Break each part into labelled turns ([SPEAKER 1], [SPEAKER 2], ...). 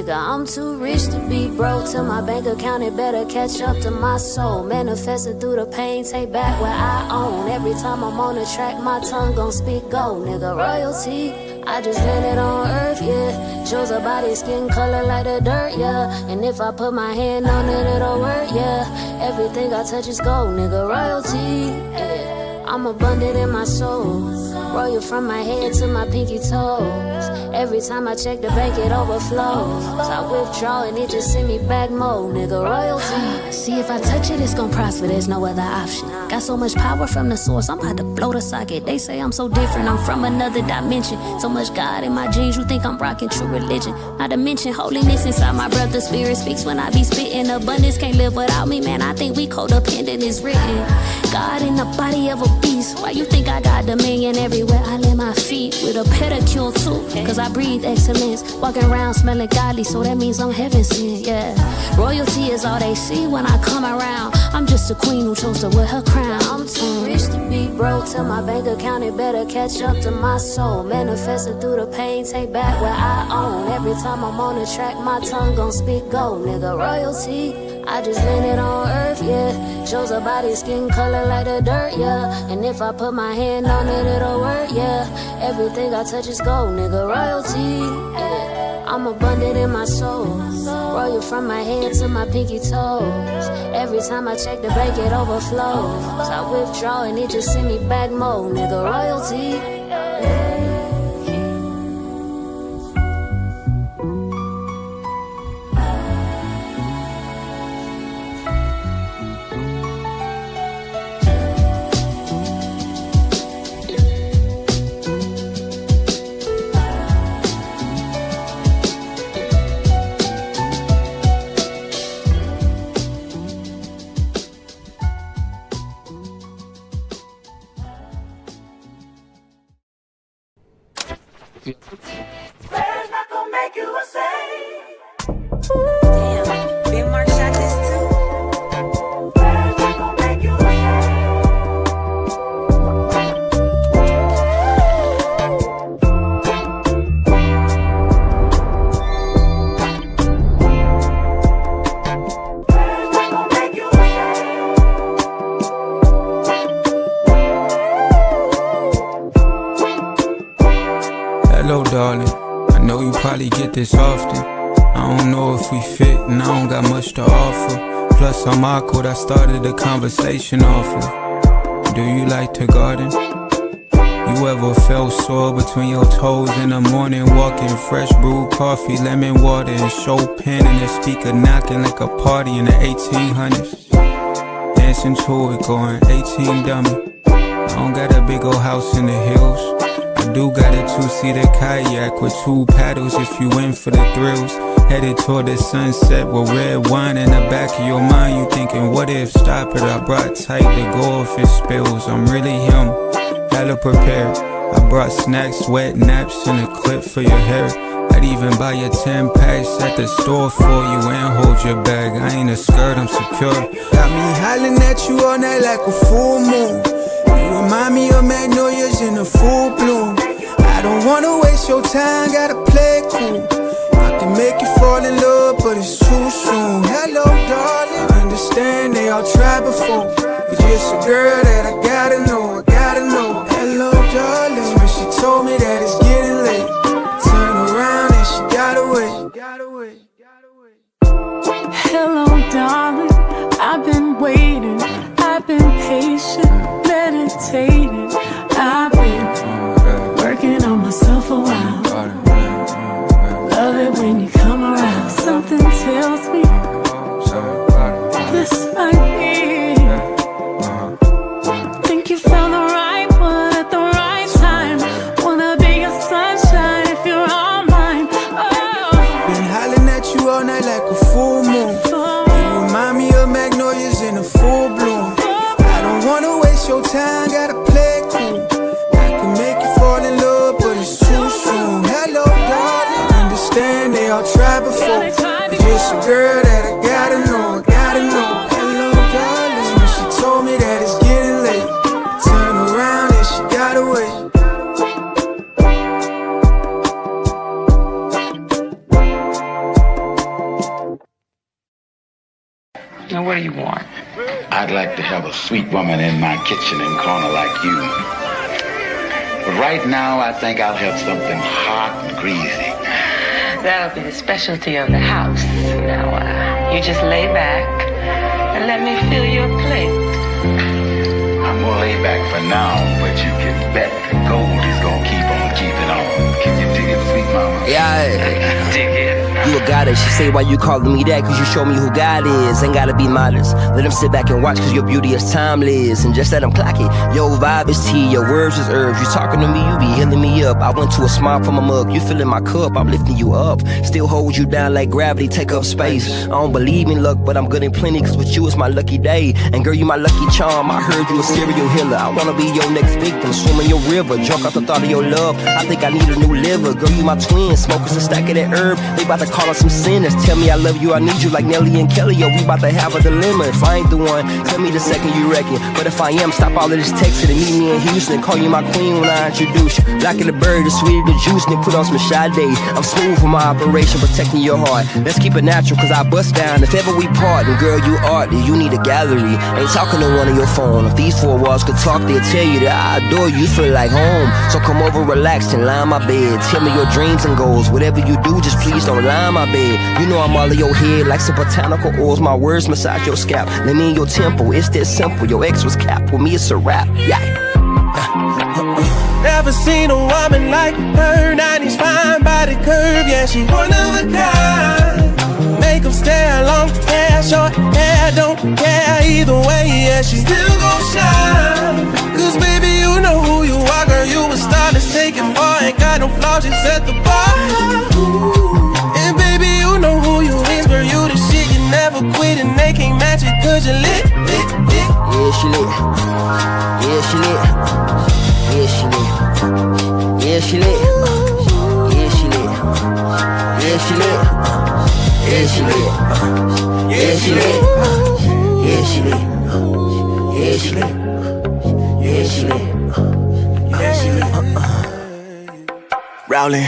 [SPEAKER 1] nigga, I'm too rich to be broke. Till my bank account, it better catch up to my soul. Manifested through the pain, take back what I own. Every time I'm on the track, my tongue gon' speak gold, nigga. Royalty, I just landed on earth, yeah. Chose a body, skin color like the dirt, yeah. And if I put my hand on it, it'll work, yeah. Everything I touch is gold, nigga. Royalty, yeah. I'm abundant in my soul, royal from my head to my pinky toes. Every time I check the bank, it overflows. So I withdraw and it just send me back more, nigga. Royalty. See, if I touch it, it's gon' prosper, there's no other option. Got so much power from the source, I'm about to blow the socket. They say I'm so different, I'm from another dimension. So much God in my genes, you think I'm rocking true religion. Not to mention holiness inside my breath, the spirit speaks when I be spitting. Abundance can't live without me, man, I think we codependent is written. God in the body of a beast, why you think I got dominion everywhere I lay my feet? With a pedicure too, cause I breathe excellence. Walking around smelling godly, so that means I'm heaven sent, yeah. Royalty is all they see when I come around. I'm just a queen who chose to wear her crown. I'm too rich to be broke, till my bank account, it better catch up to my soul. Manifested through the pain, take back what I own. Every time I'm on the track, my tongue gon' speak gold, nigga. Royalty, I just landed on earth, yeah. Chose a body, skin color like the dirt, yeah. And if I put my hand on it, it'll work, yeah. Everything I touch is gold, nigga. Royalty, yeah. I'm abundant in my soul, royal from my head to my pinky toes. Every time I check the bank, it overflows. So I withdraw and it just send me back more, nigga. Royalty, yeah.
[SPEAKER 2] Prayers not gonna make you a saint.
[SPEAKER 3] Damn, Big Mark shot this too.
[SPEAKER 2] Prayers not gonna make you a Prayers not gonna make you a
[SPEAKER 4] Hello, darling. I know you probably get this often. I don't know if we fit, and I don't got much to offer. Plus, I'm awkward. I started the conversation awful. Do you like to garden? You ever felt sore between your toes in the morning, walking fresh brewed coffee, lemon water, and Chopin and the speaker knocking like a party in the 1800s? Dancing to it, going 18 dummy. I don't got a big old house in the hills. I do got a two-seater kayak with two paddles if you in for the thrills. Headed toward the sunset with red wine in the back of your mind. You thinking, what if? Stop it, I brought tight to go if it spills. I'm really him, hella prepared. I brought snacks, wet naps, and a clip for your hair. I'd even buy you 10 packs at the store for you and hold your bag. I ain't a skirt, I'm secure. Got me hollering at you all night like a full moon. You remind me of magnolias in a full bloom. I don't wanna waste your time, gotta play it cool. I can make you fall in love, but it's too soon. Hello, darling. I understand they all tried before. You're just a girl that I gotta know, I gotta know. Hello, darling. When she told me that it's getting late, I turned around and she got away.
[SPEAKER 5] Hello, darling, I've been waiting, I've been patient, meditating, I've been working on myself a while. Love it when you come around. Something tells me this might be. Think you found the right one at the right time. Wanna be your sunshine if you're all mine. Oh.
[SPEAKER 4] Been hollering at you all night like a full moon. You remind me of magnolias in a full bloom. I don't wanna waste your time, gotta play it cool. I can make you fall in love, but it's too soon. Hello, darling. I understand they all tried before. You're just a girl that I gotta know, I gotta know. Hello, darling. When she told me that it's getting late, I turned around and she got away.
[SPEAKER 6] Now, what do you want?
[SPEAKER 7] I'd like to have a sweet woman in my kitchen and corner like you. But right now, I think I'll have something hot and greasy.
[SPEAKER 6] That'll be the specialty of the house. Now, you just lay back and let me fill your plate.
[SPEAKER 7] I'm gonna lay back for now, but you can bet the gold is gonna keep on keeping on. Can you dig it, sweet mama?
[SPEAKER 8] Yeah.
[SPEAKER 7] Dig it.
[SPEAKER 8] You a goddess, she say why you calling me that, cause you show me who God is. Ain't gotta be modest, let him sit back and watch, cause your beauty is timeless. And just let him clock it, your vibe is tea, your words is herbs. You talking to me, you be healing me up. I went to a smile from a mug, you filling my cup, I'm lifting you up. Still hold you down like gravity, take up space. I don't believe in luck, but I'm good in plenty, cause with you is my lucky day. And girl, you my lucky charm, I heard you a serial healer. I wanna be your next victim, swim in your river, drunk off the thought of your love. I think I need a new liver, girl, you my twin, smokers a stack of that herb. They about to call us some sinners. Tell me I love you, I need you like Nelly and Kelly. Yo, we about to have a dilemma. If I ain't the one, tell me the second you reckon. But if I am, stop all of this texting and meet me in Houston. Call you my queen when I introduce you. Black of the bird, the sweeter the juice, and then put on some Sade. I'm smooth with my operation, protecting your heart. Let's keep it natural, cause I bust down. If ever we part, and girl, you arty, you need a gallery. Ain't talking to one on your phone. If these four walls could talk, they'd tell you that I adore you, feel like home. So come over, relax, and lie on my bed. Tell me your dreams and goals. Whatever you do, just please don't lie on my bed. You know I'm all in your head like some botanical oils. My words massage your scalp. Let me in your temple, it's that simple. Your ex was capped, with me it's a rap. Yeah.
[SPEAKER 9] Never seen a woman like her, 90s fine body curve, yeah, she one of a kind. Make them stare, long hair, short hair, don't care either way, yeah, she still gon' shine. Cause baby, you know who you are, girl, you a star, let's take it far. Ain't got no flaws, just set the bar. And baby, you know who you is, girl, you the shit, you never quit. And they can't match it cause you lit, lit, lit.
[SPEAKER 8] Yeah, she lit. Yeah, she lit. Yeah, she lit. Yeah, she lit. Yeah, she lit. Yeah, she lit. Yeah, she lit. Yeah, she lit. Yeah, she lit. Yeah, she lit. Yeah, she lit. Yeah, she lit.
[SPEAKER 9] Rowling.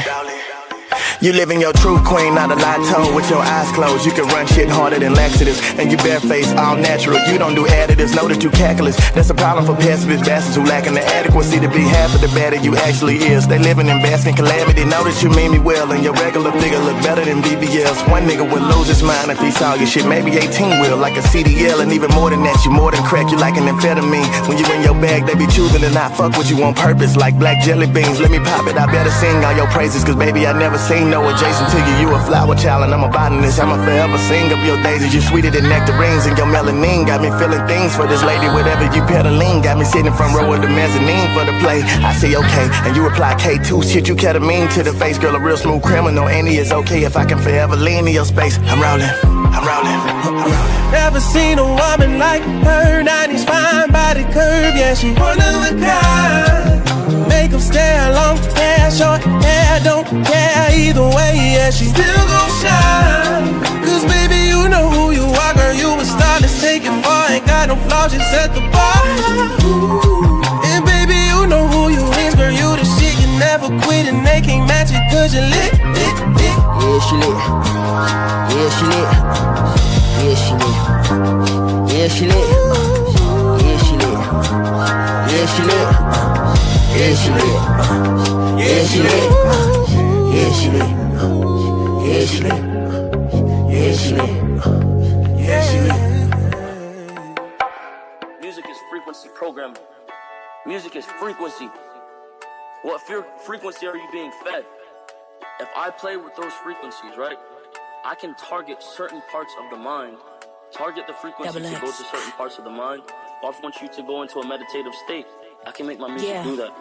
[SPEAKER 9] You living your truth, queen, not a lie told. With your eyes closed, you can run shit harder than laxatives. And you barefaced, all natural, you don't do additives. Know that you calculus, that's a problem for pessimist bastards who lacking the adequacy to be half of the better you actually is. They living in basking calamity, know that you mean me well. And your regular figure look better than BBLs. One nigga would lose his mind if he saw your shit. Maybe 18 will, like a CDL. And even more than that, you more than crack, you like an amphetamine. When you in your bag, they be choosing to not fuck with you on purpose. Like black jelly beans, let me pop it, I better sing all your praises. Cause baby, I never seen no adjacent to you, you a flower child and I'm a botanist. I'ma forever sing of your daisies. You sweeter than nectarines and your melanin got me feeling things for this lady. Whatever you peddling got me sitting front row of the mezzanine for the play. I say okay, and you reply K2. Shit, you ketamine to the face, girl, a real smooth criminal. And it's okay if I can forever lean in your space. I'm rolling, I'm rolling, I'm rolling. Never seen a woman like her, 90s fine body curve, yeah, she one of a kind. Make them stare, long hair, short hair, don't care either way, yeah, she still gon' shine. Cause baby, you know who you are, girl, you a star, let's take it far. Ain't got no flaws, just set the bar. And baby, you know who you is, girl, you the shit, you never quit. And they can't match it cause you lit, lit, lit.
[SPEAKER 8] Yeah, she lit. Yeah, she lit. Yeah, she lit. Yeah, she lit. Yeah, she lit. Yeah, she lit. Yeah, she lit. Yeah, she lit. Yeah, she lit. Yeah, she lit. Yeah, she lit. Yeah, she lit.
[SPEAKER 10] Music is frequency programming. Music is frequency. What frequency are you being fed? If I play with those frequencies, right, I can target certain parts of the mind. Target the frequency to go to certain parts of the mind. Or if I want you to go into a meditative state, I can make my music do that.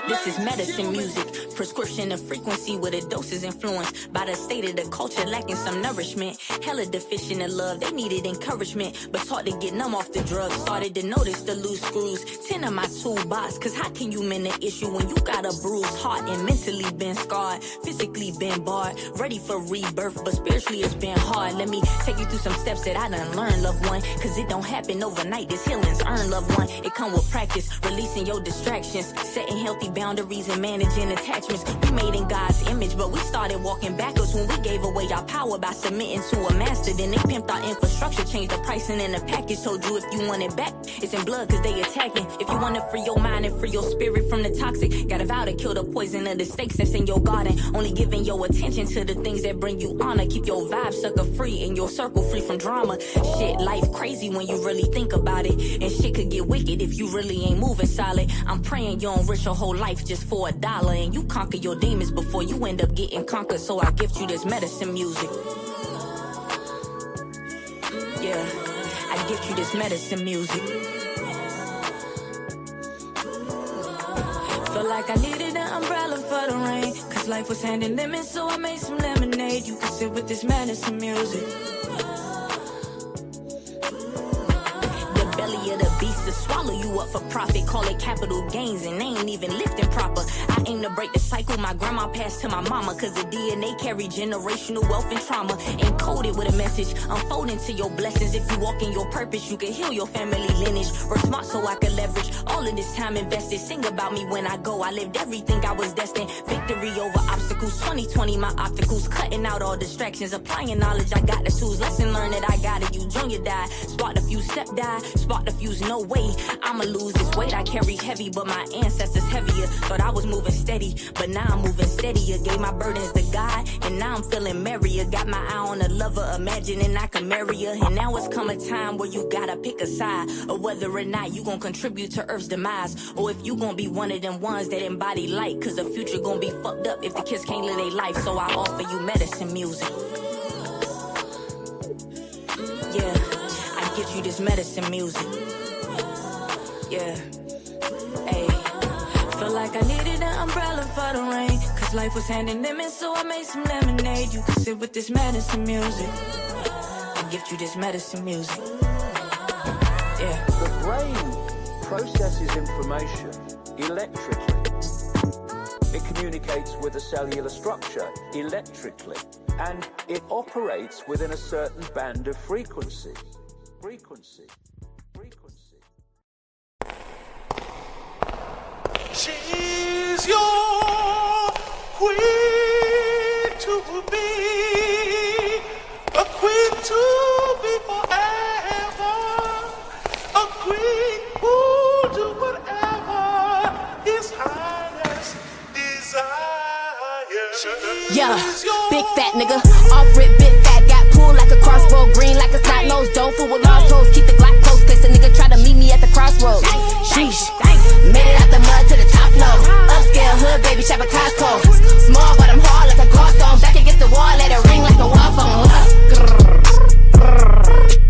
[SPEAKER 3] This is medicine music, prescription of frequency with a doses influenced by the state of the culture lacking some nourishment. Hella deficient in love, they needed encouragement, but taught to get numb off the drugs. Started to notice the loose screws, 10 of my toolbox. Cause how can you mend the issue when you got a bruised heart and mentally been scarred, physically been barred, ready for rebirth, but spiritually it's been hard. Let me take you through some steps that I done learned, loved one. Cause it don't happen overnight, this healing's earned, loved one. It come with practice, releasing your distractions, setting healthy boundaries and managing attachments. We made in God's image, but we started walking backwards when we gave away our power by submitting to a master. Then they pimped our infrastructure, changed the pricing in the package. Told you if you want it back, it's in blood cause they attacking. If you want to free your mind and free your spirit from the toxic, gotta vow to kill the poison of the snakes that's in your garden. Only giving your attention to the things that bring you honor. Keep your vibe sucker free and your circle free from drama. Shit, life crazy when you really think about it. And shit could get wicked if you really ain't moving solid. I'm praying you don't risk your whole life just for $1. And you conquer your demons before you end up getting conquered. So I gift you this medicine music. Yeah, I gift you this medicine music. Felt like I needed an umbrella for the rain, cause life was handing lemons, so I made some lemonade. You can sit with this medicine music. The belly of the beast to swallow you up for profit. Call it capital gains and they ain't even lifting proper. I aim to break the cycle my grandma passed to my mama, cause the DNA carry generational wealth and trauma. Encoded with a message, unfolding to your blessings. If you walk in your purpose, you can heal your family lineage. Work smart so I can leverage all of this time invested. Sing about me when I go, I lived everything I was destined. Victory over obstacles, 2020 my opticals. Cutting out all distractions, applying knowledge, I got the tools. Lesson learned that I got it, you junior died. Sparked a few, step die, sparked a fuse, no way I'ma lose this weight I carry heavy, but my ancestors heavier. Thought I was moving steady, but now I'm moving steadier. Gave my burdens to God, and now I'm feeling merrier. Got my eye on a lover, imagining I can marry her. And now it's come a time where you gotta pick a side, or whether or not you gon' contribute to Earth's demise, or if you gon' be one of them ones that embody light. Cause the future gon' be fucked up if the kids can't live their life. So I offer you medicine music. Yeah, I give you this medicine music. Yeah, hey. Felt like I needed an umbrella for the rain, cause life was handing lemons, so I made some lemonade. You can sit with this medicine music. I gift you this medicine music. Yeah.
[SPEAKER 11] The brain processes information electrically. It communicates with the cellular structure electrically, and it operates within a certain band of frequency. Frequency.
[SPEAKER 2] She's your queen to be, a queen to be forever, a queen who'll do whatever His Highness desires.
[SPEAKER 12] Yeah, big fat nigga, off rip, big fat, got pulled like a crossbow, green like a snot nose, don't fool with lost toes, keep the Glock close, case a nigga try to meet me at the crossroads. Sheesh, made it out the mud to the top floor, upscale hood, baby, shop at Costco. Small, but I'm hard like a gallstone, back against the wall, let it ring like a wall phone.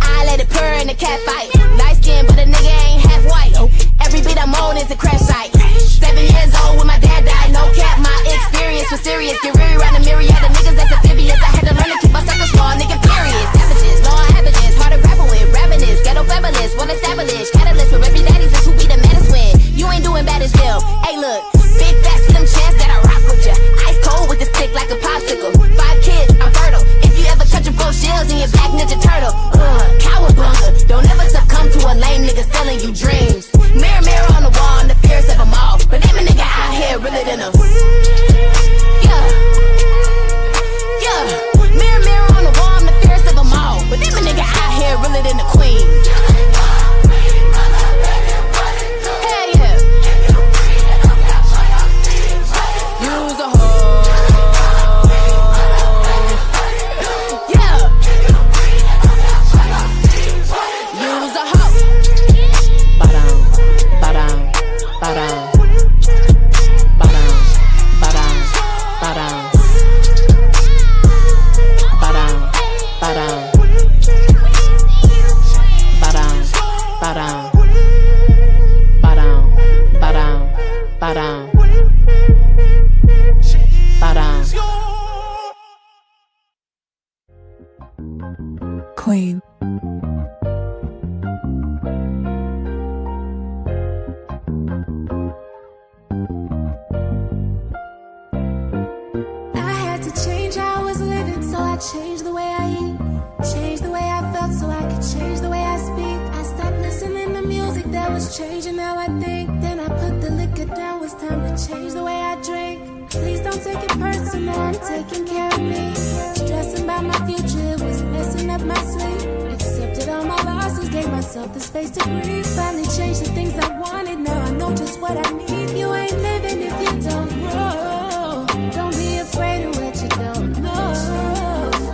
[SPEAKER 12] I let it purr in the cat fight, light skin, but a nigga ain't half white. Every beat I'm on is a crash site. 7 years old when my dad died, no cap, my experience was serious. Get reary around the myriad of niggas that's amphibious. I had to learn to keep myself a small nigga, period. Savages, law averages, hard to grapple with, ravenous, ghetto fabulous, well established, catalyst for every daddies is who be the maddest when you ain't doing bad as them. Hey look, big fat slim chance that I rock with ya. Ice cold with the stick like a popsicle. 5 kids, I'm fertile. If you ever catch 4 shells in your back, Ninja Turtle. Cowabunga, don't ever succumb to a lame nigga selling you dreams. Mirror, mirror on the wall, I'm the fierce of them all. But them a nigga out here realer than a. Yeah, yeah. Mirror, mirror on the wall, I'm the fierce of them all. But them a nigga out here realer than the queen. Hell yeah. Use a hoe. Yeah. Use a hoe. Ba-dum, ba-dum, ba-dum. Ba-dum, ba-dum, ba-dum. Ba-dum, ba-dum. Ba-dum, ba-dum. Ba-dum, ba-dum, ba-dum. Ba-dum.
[SPEAKER 5] Queen.
[SPEAKER 1] I had to change how I was living, so I changed the way I eat, changed the way I felt so I could change the way I speak. I stopped listening to music that was changing how I think, then I put and I'm taking care of me. Stressing about my future was messing up my sleep. Accepted all my losses, gave myself the space to breathe. Finally changed the things I wanted, now I know just what I need. You ain't living if you don't grow. Don't be afraid of what you don't know.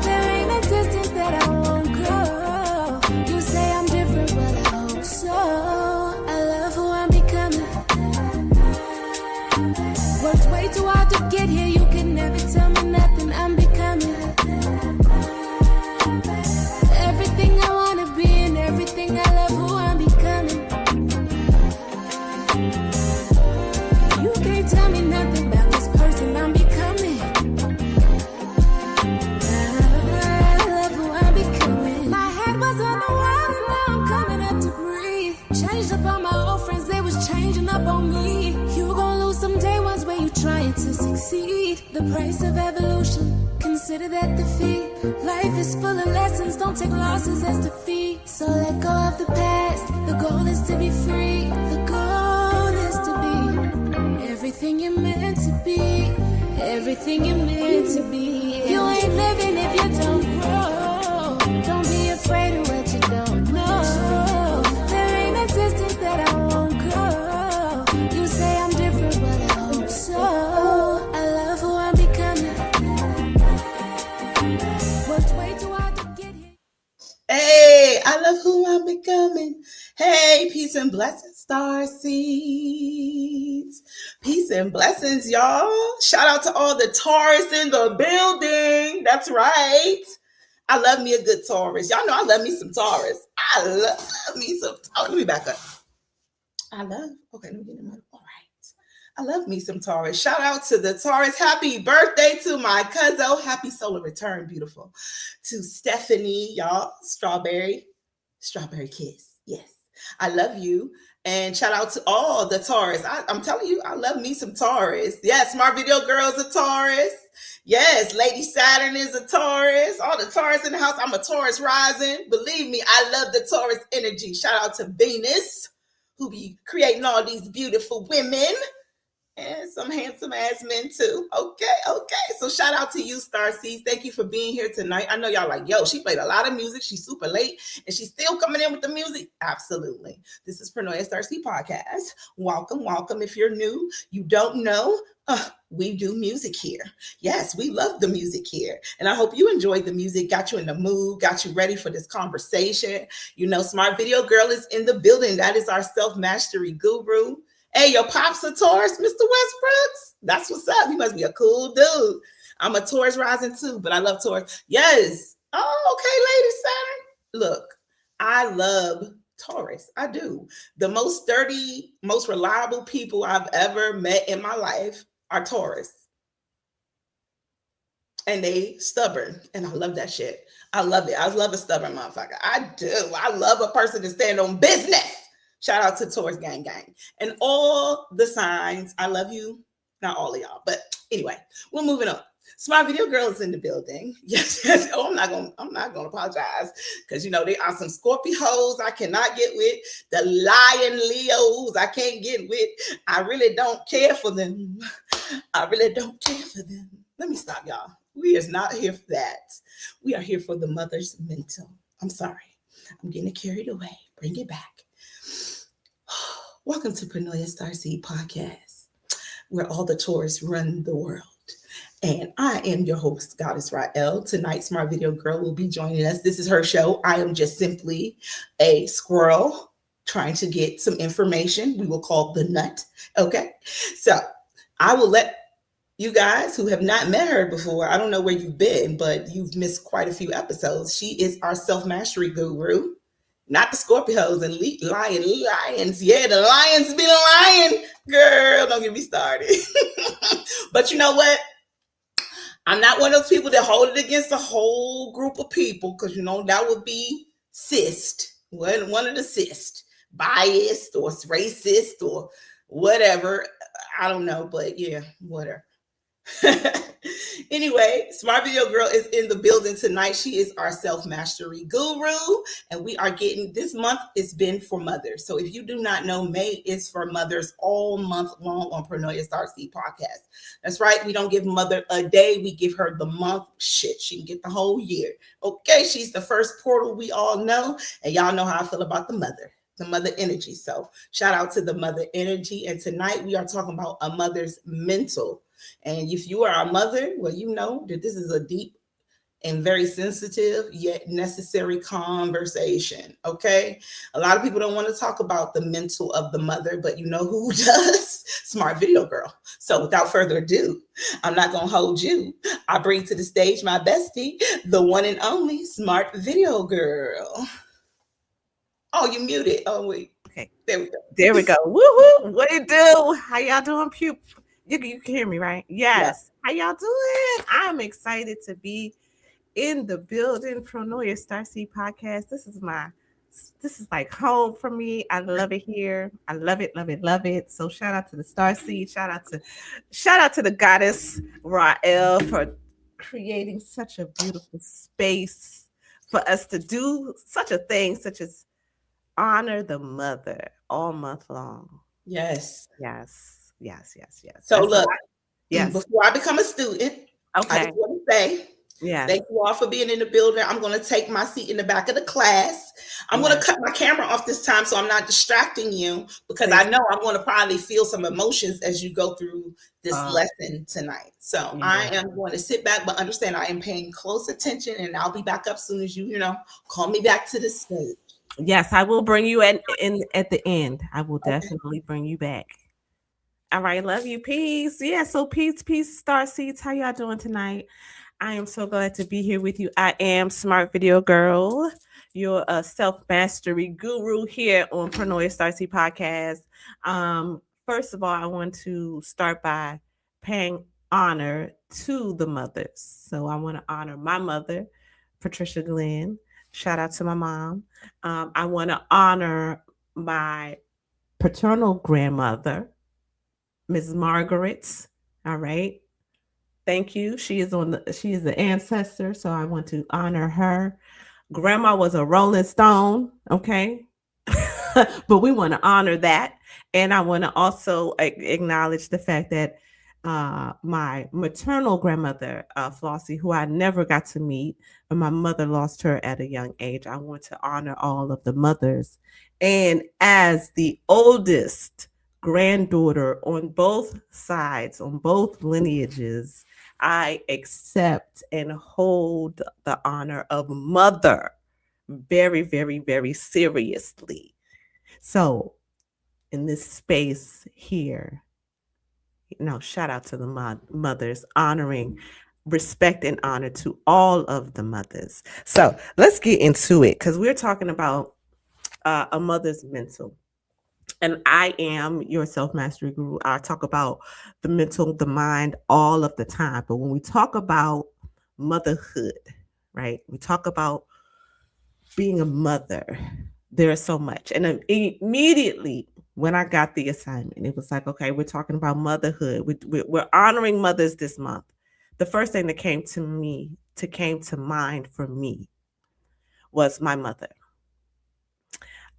[SPEAKER 1] There ain't a distance that I won't go. You say I'm different, but I hope so. I love who I'm becoming. Worked way too hard to get here, you can never tell me nothing. I'm becoming everything I wanna be and everything I love who I'm becoming. You can't tell me nothing about this person I'm becoming. I love who I'm becoming. My head was on the wall and now I'm coming up to breathe. Changed up on my old friends, they was changing up on me. You gon' lose some day ones where you trying to succeed. The price of evolution, consider that defeat. Life is full of lessons, don't take losses as defeat. So let go of the past, the goal is to be free. The goal is to be everything you're meant to be. Everything you're meant to be. You ain't living if you don't grow. Don't be afraid of what you don't know. There ain't a distance that I won't go. You say I'm different, but I hope so. I love who I'm becoming. Worked way too hard to get here.
[SPEAKER 13] Hey, I love who I'm becoming. Hey, peace and blessings, star seeds. Peace and blessings, y'all. Shout out to all the Taurus in the building. That's right. I love me a good Taurus. Y'all know I love me some Taurus. I love me some. Oh, let me back up. Okay, let me get another. All right. I love me some Taurus. Shout out to the Taurus. Happy birthday to my cousin. Happy solar return, beautiful. To Stephanie, y'all. Strawberry kiss. Yes. I love you. And shout out to all the Taurus. I'm telling you, I love me some Taurus. Yes, Smart Video Girl's a Taurus. Yes, Lady Saturn is a Taurus. All the Taurus in the house. I'm a Taurus rising. Believe me, I love the Taurus energy. Shout out to Venus, who be creating all these beautiful women. And some handsome ass men too. Okay. So shout out to you, Star Seeds. Thank you for being here tonight. I know y'all like, yo, she played a lot of music. She's super late and she's still coming in with the music. Absolutely. This is Pronoia Star Seed Podcast. Welcome. If you're new, you don't know, we do music here. Yes, we love the music here. And I hope you enjoyed the music, got you in the mood, got you ready for this conversation. You know, Smart Video Girl is in the building. That is our self-mastery guru. Hey, your pops a Taurus, Mr. Westbrooks. That's what's up. He must be a cool dude. I'm a Taurus rising too, but I love Taurus. Yes. Oh, okay, Lady Saturn. Look, I love Taurus. I do. The most sturdy, most reliable people I've ever met in my life are Taurus. And they stubborn. And I love that shit. I love it. I love a stubborn motherfucker. I do. I love a person to stand on business. Shout out to Taurus gang. And all the signs. I love you. Not all of y'all. But anyway, we're moving on. Smart Video Girl is in the building. Yes. Oh, I'm not gonna apologize. Because you know they are some Scorpio hoes I cannot get with. The lion Leos I can't get with. I really don't care for them. Let me stop, y'all. We is not here for that. We are here for the mother's mental. I'm sorry. I'm getting carried away. Bring it back. Welcome to Pronoia Star Seed Podcast, where all the Taurus run the world. And I am your host, Goddess Rael. Tonight, Smart Video Girl will be joining us. This is her show. I am just simply a squirrel trying to get some information. We will call the nut. Okay. So I will let you guys who have not met her before, I don't know where you've been, but you've missed quite a few episodes. She is our self-mastery guru. Not the Scorpios and lions. Yeah, the lions be lying. Girl, don't get me started. But you know what? I'm not one of those people that hold it against a whole group of people because, you know, that would be one of the cyst. Biased or racist or whatever. I don't know, but yeah, whatever. Anyway, Smart Video Girl is in the building tonight. She is our self-mastery guru. And we are getting, this month it's been for mothers. So if you do not know, May is for mothers all month long on Pronoia Star Seed podcast. That's right. We don't give mother a day. We give her the month. Shit, she can get the whole year. Okay, she's the first portal we all know. And y'all know how I feel about the mother energy. So shout out to the mother energy. And tonight we are talking about a mother's mental. And if you are a mother, well, you know that this is a deep and very sensitive yet necessary conversation. Okay. A lot of people don't want to talk about the mental of the mother, but you know who does? Smart Video Girl. So without further ado, I'm not going to hold you. I bring to the stage my bestie, the one and only Smart Video Girl. Oh, you muted. Oh, wait.
[SPEAKER 14] Okay.
[SPEAKER 13] There we go.
[SPEAKER 14] There we go. Woohoo. What it do? How y'all doing, Pew? You can hear me, right? Yes. How y'all doing? I'm excited to be in the building. Pronoia Starseed podcast. This is like home for me. I love it here. I love it, love it, love it. So shout out to the Starseed. Shout out to the goddess Rael for creating such a beautiful space for us to do such a thing, such as honor the mother all month long.
[SPEAKER 13] Yes.
[SPEAKER 14] So
[SPEAKER 13] look, before I become a student,
[SPEAKER 14] okay,
[SPEAKER 13] I just want to say, thank you all for being in the building. I'm going to take my seat in the back of the class. I'm going to cut my camera off this time so I'm not distracting you, because I know I'm going to probably feel some emotions as you go through this lesson tonight. So I am going to sit back, but understand I am paying close attention, and I'll be back up soon as you call me back to the stage.
[SPEAKER 14] Yes, I will bring you at the end. I will definitely bring you back. All right, love you. Peace. Yeah, so peace, Star Seeds. How y'all doing tonight? I am so glad to be here with you. I am Smart Video Girl, your self-mastery guru here on Pronoia Star Seed podcast. First of all, I want to start by paying honor to the mothers. So I want to honor my mother, Patricia Glenn. Shout out to my mom. I want to honor my paternal grandmother, Ms. Margaret. All right. Thank you. She is the ancestor, so I want to honor her. Grandma was a Rolling Stone, okay? But we want to honor that. And I want to also acknowledge the fact that my maternal grandmother, Flossie, who I never got to meet, and my mother lost her at a young age. I want to honor all of the mothers. And as the oldest granddaughter on both sides, on both lineages, I accept and hold the honor of mother very, very, very seriously. So in this space here, shout out to the mothers, honoring, respect and honor to all of the mothers. So let's get into it, because we're talking about a mother's mental. And I am your self-mastery guru. I talk about the mental, the mind all of the time. But when we talk about motherhood, right? We talk about being a mother. There's so much. And immediately when I got the assignment, it was like, okay, we're talking about motherhood. We're honoring mothers this month. The first thing that came to mind for me was my mother.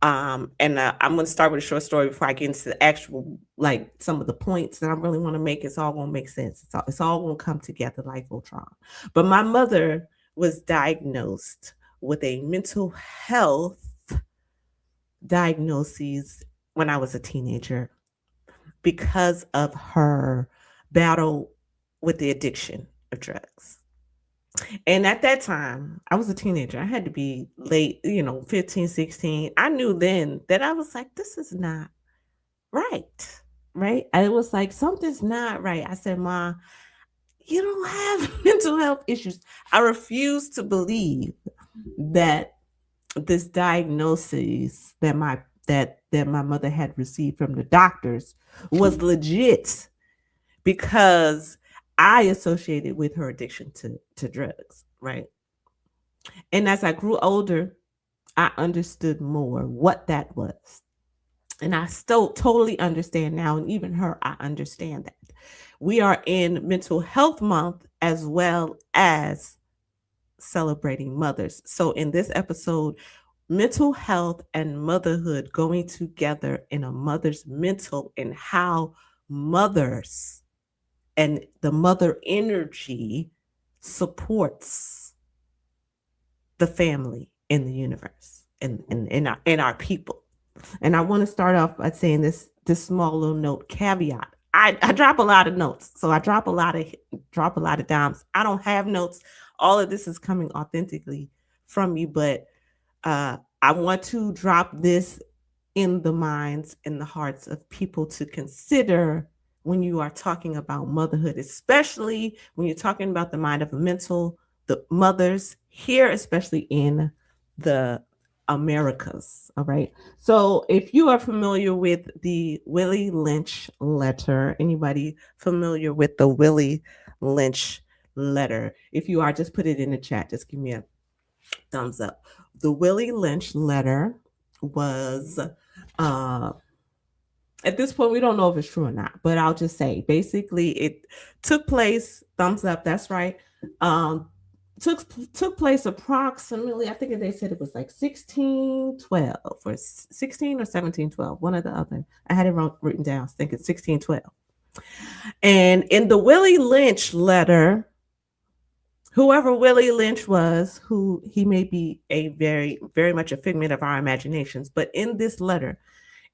[SPEAKER 14] I'm going to start with a short story before I get into the actual, some of the points that I really want to make. It's all going to make sense. It's all going to come together like Voltron. But my mother was diagnosed with a mental health diagnosis when I was a teenager because of her battle with the addiction of drugs. And at that time, I was a teenager. I had to be late, 15, 16. I knew then that I was like, this is not right. Right. And it was like, something's not right. I said, Ma, you don't have mental health issues. I refuse to believe that this diagnosis that my mother had received from the doctors was legit, because I associated with her addiction to drugs, right? And as I grew older, I understood more what that was. And I still totally understand now, and even her, I understand that. We are in Mental Health Month as well as celebrating mothers. So in this episode, mental health and motherhood going together in a mother's mental, and how mothers and the mother energy supports the family in the universe and in our people. And I want to start off by saying this small little note caveat. I drop a lot of notes, so I drop a lot of dimes. I don't have notes. All of this is coming authentically from me, but I want to drop this in the minds and the hearts of people to consider when you are talking about motherhood, especially when you're talking about the mind of the mothers here, especially in the Americas. All right. So if you are familiar with the Willie Lynch letter, anybody familiar with the Willie Lynch letter? If you are, just put it in the chat. Just give me a thumbs up. The Willie Lynch letter was, at this point, we don't know if it's true or not, but I'll just say basically it took place, thumbs up, that's right. Took place approximately, I think they said it was like 1612 or 16 or 1712, one or the other. I had it written down. I think it's 1612. And in the Willie Lynch letter, whoever Willie Lynch was, who he may be a very, very much a figment of our imaginations, but in this letter,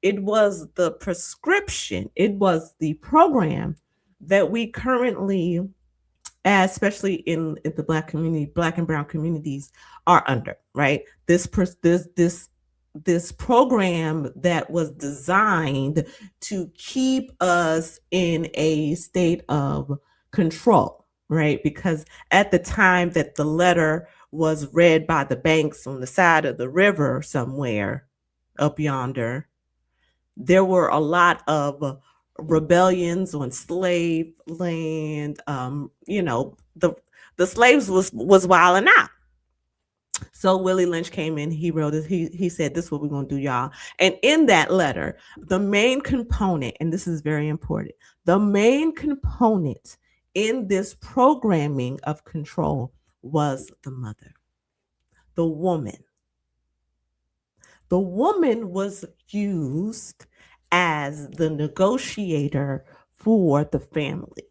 [SPEAKER 14] it was the prescription, it was the program that we currently, especially in the Black community, Black and Brown communities, are under, right? This program that was designed to keep us in a state of control, right? Because at the time that the letter was read by the banks on the side of the river somewhere up yonder, there were a lot of rebellions on slave land. The slaves was wilding out. So Willie Lynch came in, he wrote it, he said, this is what we're going to do, y'all. And in that letter, the main component, and this is very important, the main component in this programming of control was the mother, the woman. The woman was used as the negotiator for the family.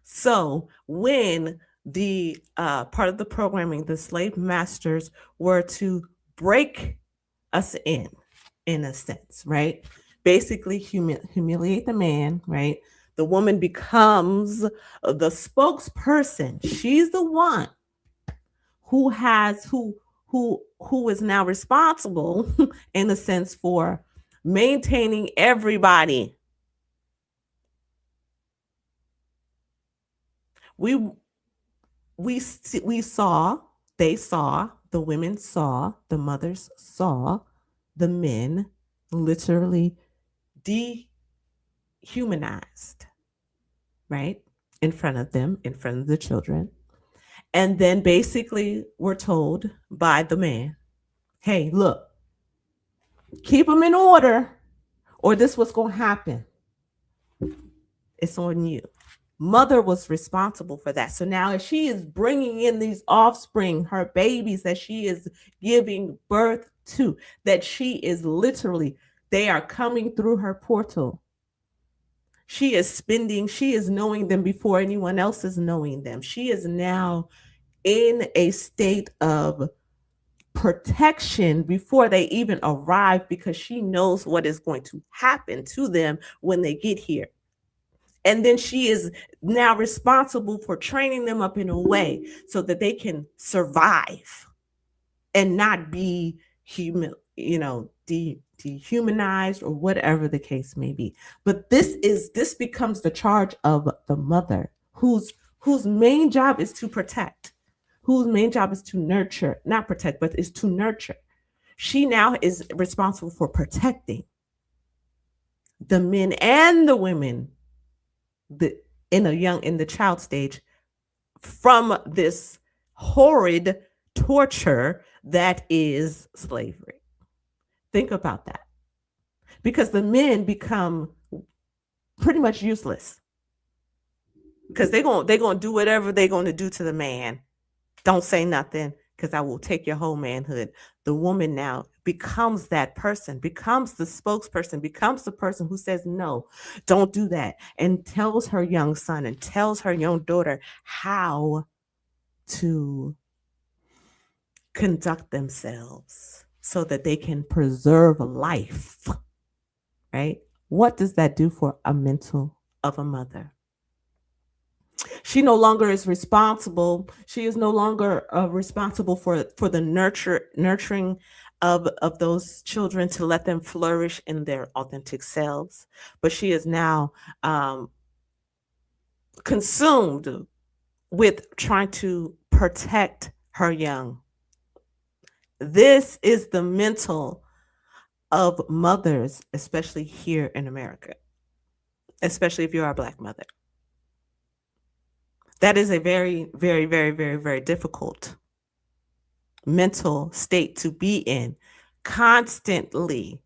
[SPEAKER 14] So when the part of the programming, the slave masters were to break us in a sense, right? Basically humiliate the man, right? The woman becomes the spokesperson. She's the one who is now responsible in a sense for maintaining everybody. They saw, the women saw, the mothers saw the men literally dehumanized, right? In front of them, in front of the children. And then basically we're told by the man, hey, look, keep them in order or this what's going to happen. It's on you. Mother was responsible for that. So now if she is bringing in these offspring, her babies that she is giving birth to, that she is literally, they are coming through her portal. She is knowing them before anyone else is knowing them. She is now in a state of protection before they even arrive because she knows what is going to happen to them when they get here. And then she is now responsible for training them up in a way so that they can survive and not be dehumanized or whatever the case may be. But this becomes the charge of the mother whose main job is to protect, whose main job is to nurture, not protect, but is to nurture. She now is responsible for protecting the men and the women in the child stage from this horrid torture that is slavery. Think about that. because the men become pretty much useless because they're gonna do whatever they're gonna do to the man. Don't say nothing because I will take your whole manhood. The woman now becomes that person, becomes the spokesperson, becomes the person who says, no, don't do that, and tells her young son and tells her young daughter how to conduct themselves so that they can preserve life, right? What does that do for a mental of a mother? She no longer is responsible. She is no longer responsible for the nurturing of those children to let them flourish in their authentic selves. But she is now consumed with trying to protect her young. This is the mental of mothers, especially here in America, especially if you're a Black mother. That is a very, very, very, very, very difficult mental state to be in, constantly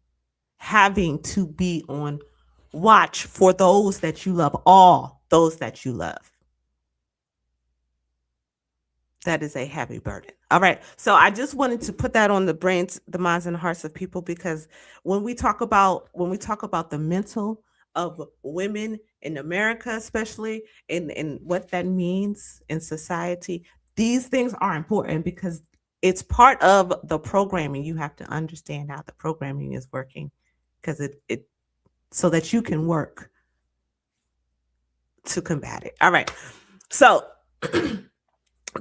[SPEAKER 14] having to be on watch for those that you love, all those that you love. That is a heavy burden. All right. So I just wanted to put that on the brains, the minds, and the hearts of people, because when we talk about the mental of women in America, especially, and what that means in society, these things are important because it's part of the programming. You have to understand how the programming is working, because it so that you can work to combat it. All right. So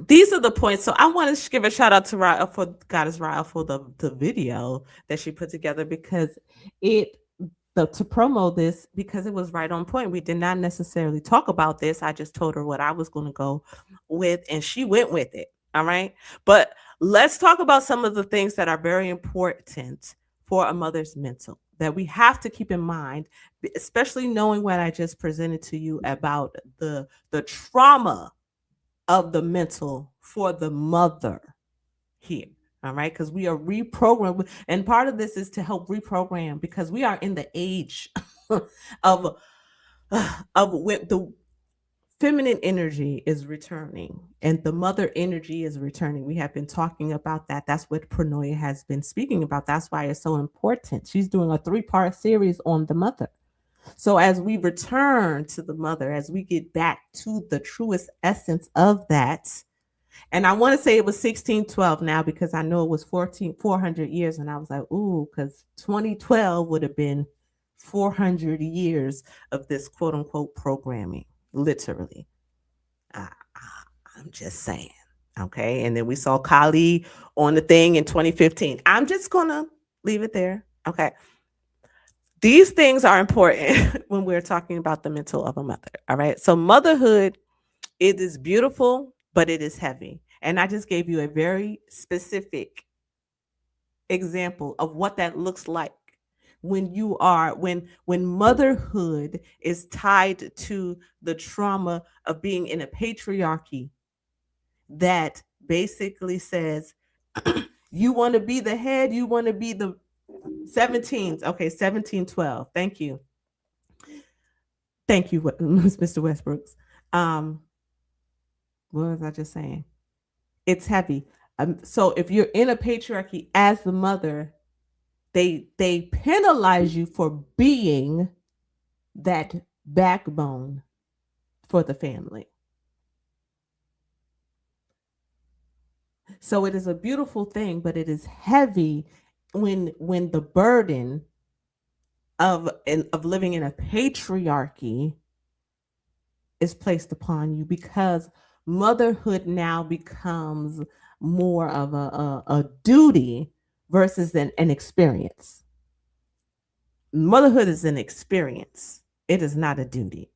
[SPEAKER 14] these are the points. So I want to give a shout out to Rael for Goddess Rael for the video that she put together, because to promo this, because it was right on point. We did not necessarily talk about this. I just told her what I was going to go with, and she went with it. All right. But let's talk about some of the things that are very important for a mother's mental that we have to keep in mind, especially knowing what I just presented to you about the trauma of the mental for the mother here. All right. Because we are reprogrammed. And part of this is to help reprogram, because we are in the age of when the feminine energy is returning and the mother energy is returning. We have been talking about that. That's what Pronoia has been speaking about. That's why it's so important. She's doing a 3-part series on the mother. So as we return to the mother, as we get back to the truest essence of that, and I want to say it was 1612 now, because I know it was 400 years, and I was like, ooh, because 2012 would have been 400 years of this quote unquote programming, literally. I'm just saying. Okay. And then we saw Kali on the thing in 2015. I'm just going to leave it there. Okay. These things are important when we're talking about the mental of a mother. All right. So motherhood, it is beautiful, but it is heavy. And I just gave you a very specific example of what that looks like when motherhood is tied to the trauma of being in a patriarchy that basically says, you want to be the head, you want to be the 17s. Okay, 1712. Thank you. Thank you, Mr. Westbrooks. What was I just saying? It's heavy. So if you're in a patriarchy as the mother, they penalize you for being that backbone for the family. So it is a beautiful thing, but it is heavy when the burden of living in a patriarchy is placed upon you, because motherhood now becomes more of a duty versus an experience. Motherhood is an experience. It is not a duty.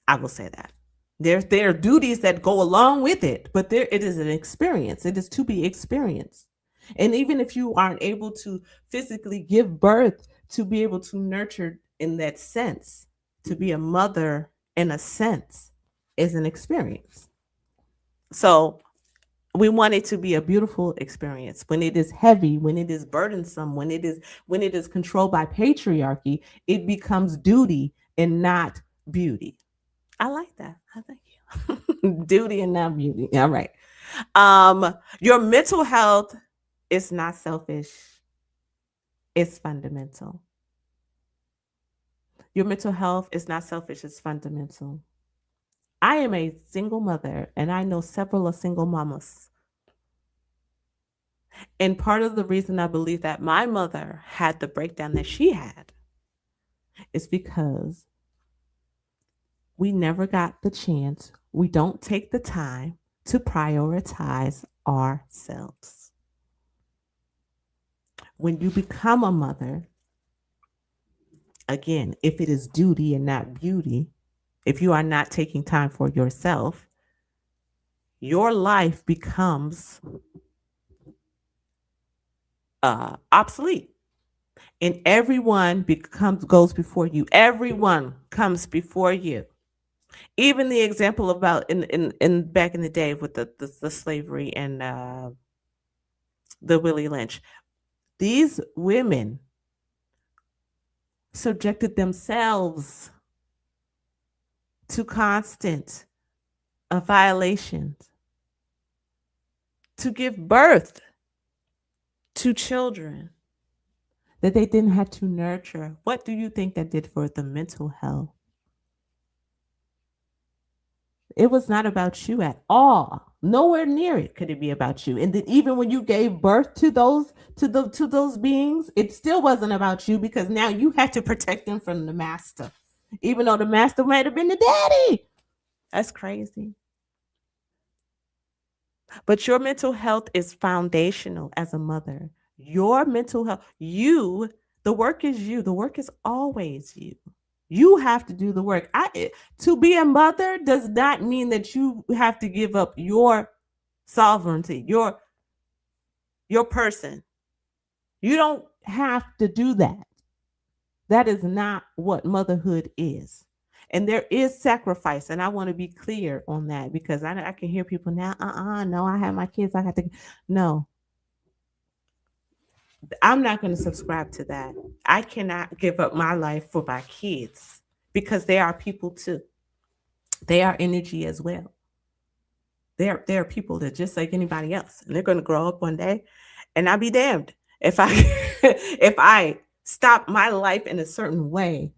[SPEAKER 14] I will say that. There are duties that go along with it, but it is an experience. It is to be experienced. And even if you aren't able to physically give birth, to be able to nurture in that sense, to be a mother in a sense, is an experience. So We want it to be a beautiful experience. When it is heavy, when it is burdensome, when it is controlled by patriarchy, it becomes duty and not beauty. I like that. I thank you. Duty and not beauty. All right. Your mental health is not selfish. It's fundamental. Your mental health is not selfish, it's fundamental. I am a single mother and I know several of single mamas. And part of the reason I believe that my mother had the breakdown that she had is because we never got the chance, we don't take the time to prioritize ourselves. When you become a mother, again, if it is duty and not beauty, if you are not taking time for yourself, your life becomes obsolete. And everyone goes before you. Everyone comes before you. Even the example about in back in the day with the slavery and the Willie Lynch. These women subjected themselves to constant violations to give birth to children that they didn't have to nurture. What do you think that did for the mental health? It was not about you at all. Nowhere near it could it be about you. And then even when you gave birth to those beings, it still wasn't about you because now you had to protect them from the master, even though the master might have been the daddy. That's crazy. But your mental health is foundational as a mother. Your mental health, the work is you. The work is always you. You have to do the work. To be a mother does not mean that you have to give up your sovereignty, your person. You don't have to do that. That is not what motherhood is. And there is sacrifice. And I want to be clear on that because I can hear people now, no, I have my kids. I have to. No. I'm not going to subscribe to that. I cannot give up my life for my kids because they are people too. They are energy as well. They're people that just like anybody else. And they're going to grow up one day. And I'll be damned if I stop my life in a certain way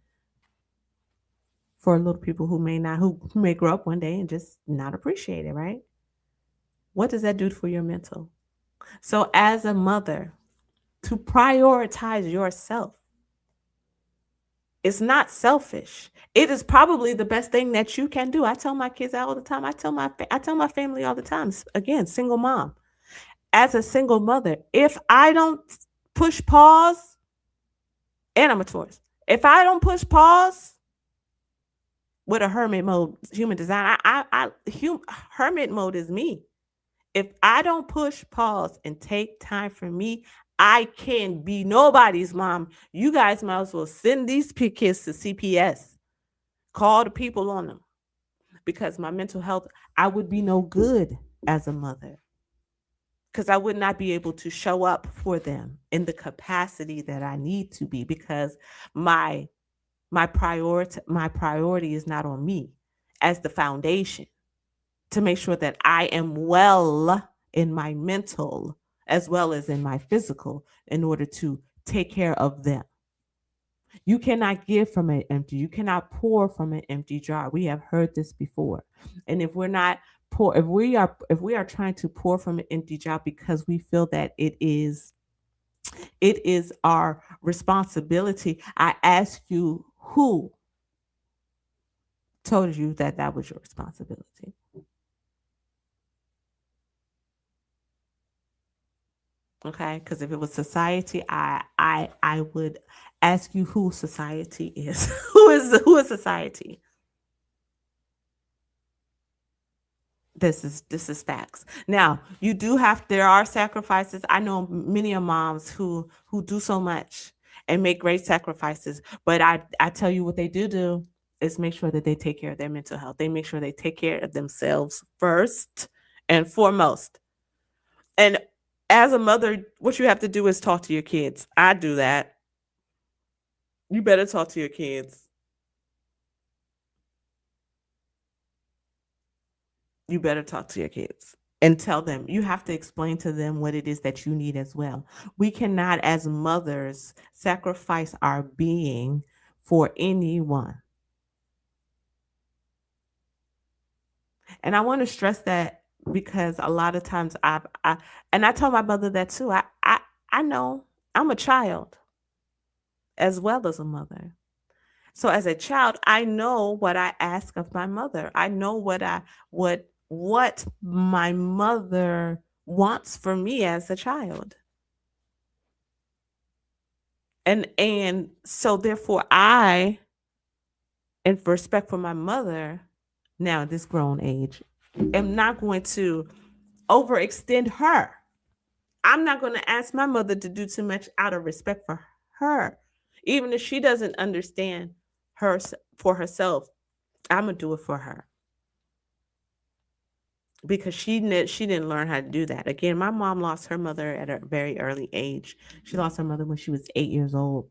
[SPEAKER 14] for little people who may grow up one day and just not appreciate it, right? What does that do for your mental? So as a mother, to prioritize yourself, it's not selfish. It is probably the best thing that you can do. I tell my kids all the time. I tell my family all the time. Again, single mom. As a single mother, if I don't push pause, and I'm a Taurus, if I don't push pause with a hermit mode, human design, hermit mode is me. If I don't push pause and take time for me, I can be nobody's mom. You guys might as well send these kids to CPS. Call the people on them. Because my mental health, I would be no good as a mother. Because I would not be able to show up for them in the capacity that I need to be. Because my priority is not on me as the foundation to make sure that I am well in my mental as well as in my physical in order to take care of them. You cannot give from an empty. You cannot pour from an empty jar. We have heard this before. And if we're not if we are trying to pour from an empty jar because we feel that it is our responsibility, I ask you, who told you that was your responsibility? Okay, because if it was society, I would ask you who society is. who is society? This is facts. Now, there are sacrifices. I know many of moms who do so much and make great sacrifices, but I tell you what they do is make sure that they take care of their mental health. They make sure they take care of themselves first and foremost. And as a mother, what you have to do is talk to your kids. I do that. You better talk to your kids. You better talk to your kids and tell them. You have to explain to them what it is that you need as well. We cannot, as mothers, sacrifice our being for anyone. And I want to stress that because a lot of times I told my mother that too. I know I'm a child as well as a mother. So as a child, I know what I ask of my mother. I know what my mother wants for me as a child. And so therefore I, in respect for my mother, now at this grown age, am not going to overextend her. I'm not going to ask my mother to do too much out of respect for her. Even if she doesn't understand her for herself, I'm going to do it for her. Because she didn't learn how to do that. Again, my mom lost her mother at a very early age. She lost her mother when she was 8 years old.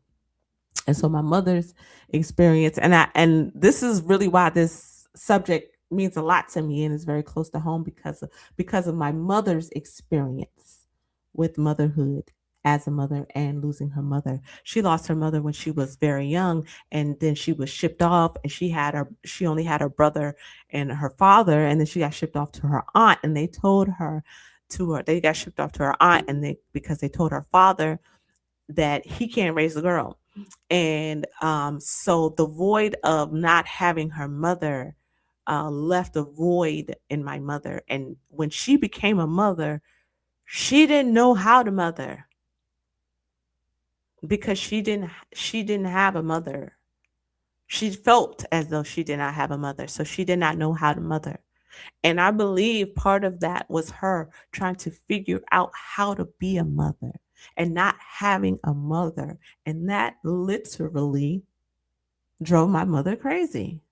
[SPEAKER 14] And so my mother's experience, and this is really why this subject means a lot to me and is very close to home because of my mother's experience with motherhood as a mother and losing her mother. She lost her mother when she was very young, and then she was shipped off, and she only had her brother and her father, and then she got shipped off to her aunt, and they got shipped off to her aunt, and because they told her father that he can't raise the girl. And so the void of not having her mother left a void in my mother. And when she became a mother, she didn't know how to mother because she didn't have a mother. She felt as though she did not have a mother, so she did not know how to mother. And I believe part of that was her trying to figure out how to be a mother and not having a mother. And that literally drove my mother crazy.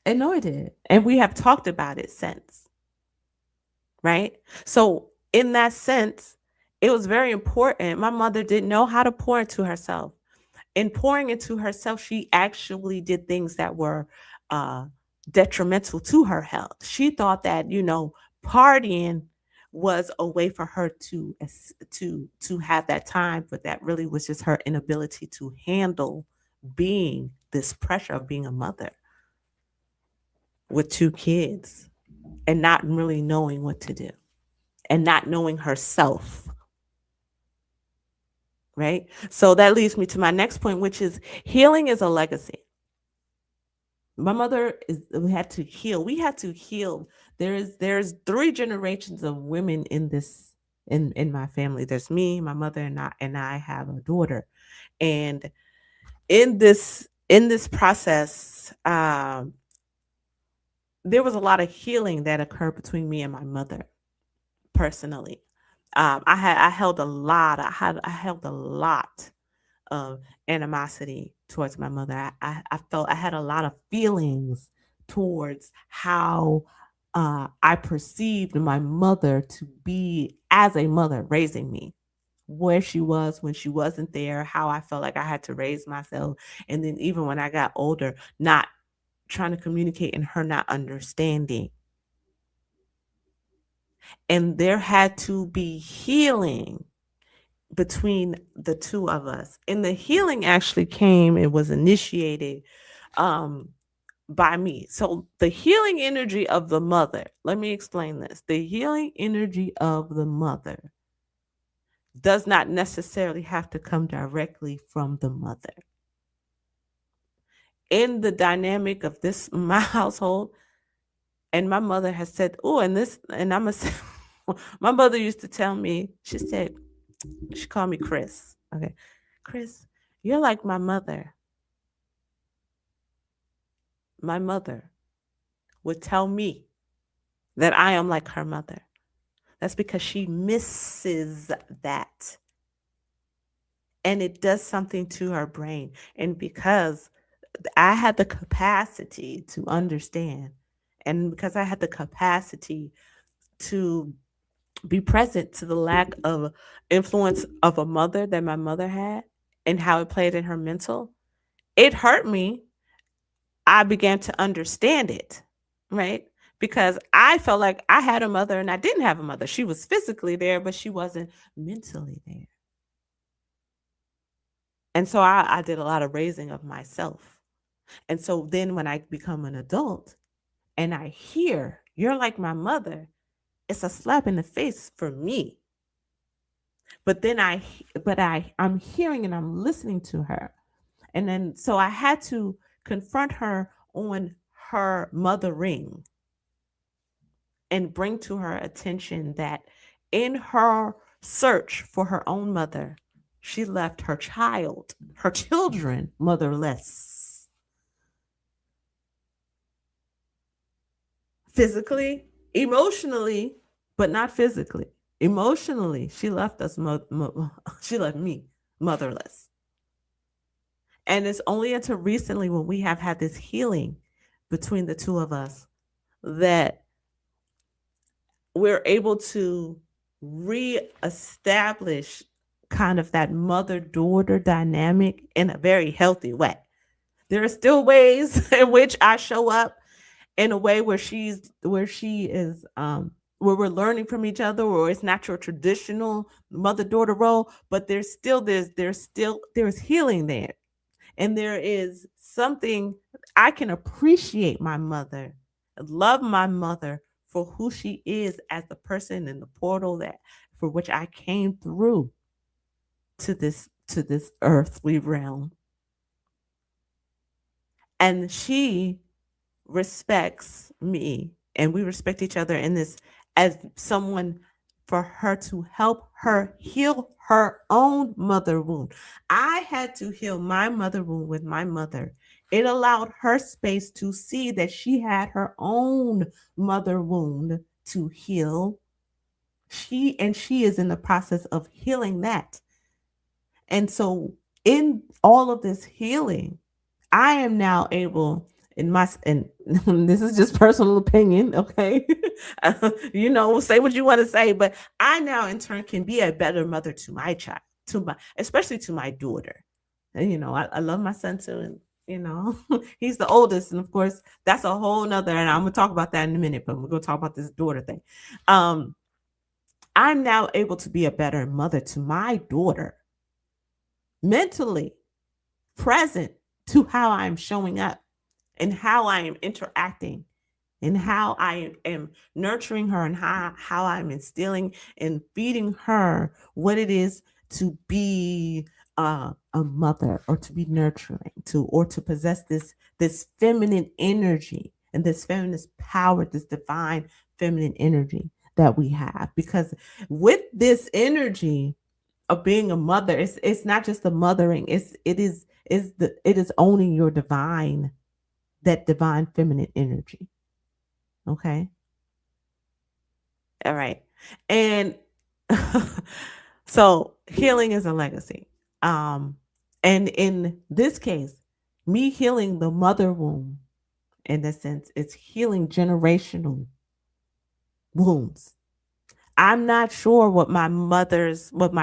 [SPEAKER 14] I know it did. And we have talked about it since. Right? So in that sense, it was very important. My mother didn't know how to pour into herself. In pouring into herself, she actually did things that were detrimental to her health. She thought that, partying was a way for her to have that time, but that really was just her inability to handle being this pressure of being a mother with 2 kids and not really knowing what to do and not knowing herself. Right? So that leads me to my next point, which is healing is a legacy. My mother we had to heal. We had to heal. There's 3 generations of women in this in my family. There's me, my mother, and I have a daughter. And in this process, there was a lot of healing that occurred between me and my mother personally. I held a lot of animosity towards my mother. I felt I had a lot of feelings towards how I perceived my mother to be as a mother raising me, where she was when she wasn't there, how I felt like I had to raise myself. And then even when I got older, not trying to communicate and her not understanding. And there had to be healing between the 2 of us. And the healing actually came and was initiated by me. So the healing energy of the mother, let me explain this. The healing energy of the mother does not necessarily have to come directly from the mother. In the dynamic of my household, and my mother has said, my mother used to tell me, she called me Chris. Okay. Chris, you're like my mother. My mother would tell me that I am like her mother. That's because she misses that. And it does something to her brain. And because I had the capacity to understand, and because I had the capacity to be present to the lack of influence of a mother that my mother had and how it played in her mental, it hurt me. I began to understand it, right? Because I felt like I had a mother and I didn't have a mother. She was physically there, but she wasn't mentally there. And so I did a lot of raising of myself. And so then when I become an adult and I hear, you're like my mother, it's a slap in the face for me. But then I'm hearing and I'm listening to her. And then so I had to confront her on her mothering and bring to her attention that in her search for her own mother, she left her children motherless. Physically, emotionally, but not physically. Emotionally, she left us she left me motherless. And it's only until recently when we have had this healing between the two of us that we're able to reestablish kind of that mother-daughter dynamic in a very healthy way. There are still ways in which I show up in a way where she is where we're learning from each other, or it's not your traditional mother-daughter role, but there's healing there. And there is something I can appreciate my mother, love my mother for who she is as the person in the portal that for which I came through to this earthly realm. And she respects me and we respect each other in this as someone for her to help her heal her own mother wound. I had to heal my mother wound with my mother. It allowed her space to see that she had her own mother wound to heal. She is in the process of healing that. And so in all of this healing, I am now able and this is just personal opinion, okay? Say what you want to say, but I now in turn can be a better mother to my child, especially to my daughter. And I love my son too, and he's the oldest, and of course that's a whole nother, and I'm gonna talk about that in a minute, but we're gonna talk about this daughter thing. I'm now able to be a better mother to my daughter, mentally present to how I'm showing up and how I am interacting and how I am nurturing her and how I'm instilling and feeding her what it is to be a mother, or to be nurturing, or to possess this feminine energy and this feminine power, this divine feminine energy that we have. Because with this energy of being a mother, it's not just the mothering, it is owning your that divine feminine energy. Okay. All right. And so healing is a legacy. And in this case, me healing the mother womb, in a sense, it's healing generational wounds. I'm not sure what my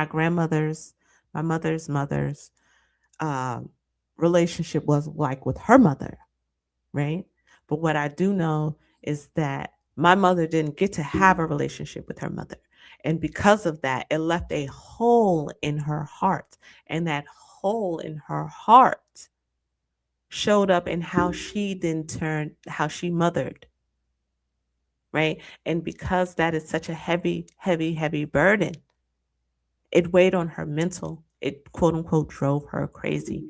[SPEAKER 14] grandmother's, my mother's relationship was like with her mother, right? But what I do know is that my mother didn't get to have a relationship with her mother. And because of that, it left a hole in her heart. And that hole in her heart showed up in how she mothered. Right. And because that is such a heavy, heavy, heavy burden, it weighed on her mental. It quote unquote drove her crazy.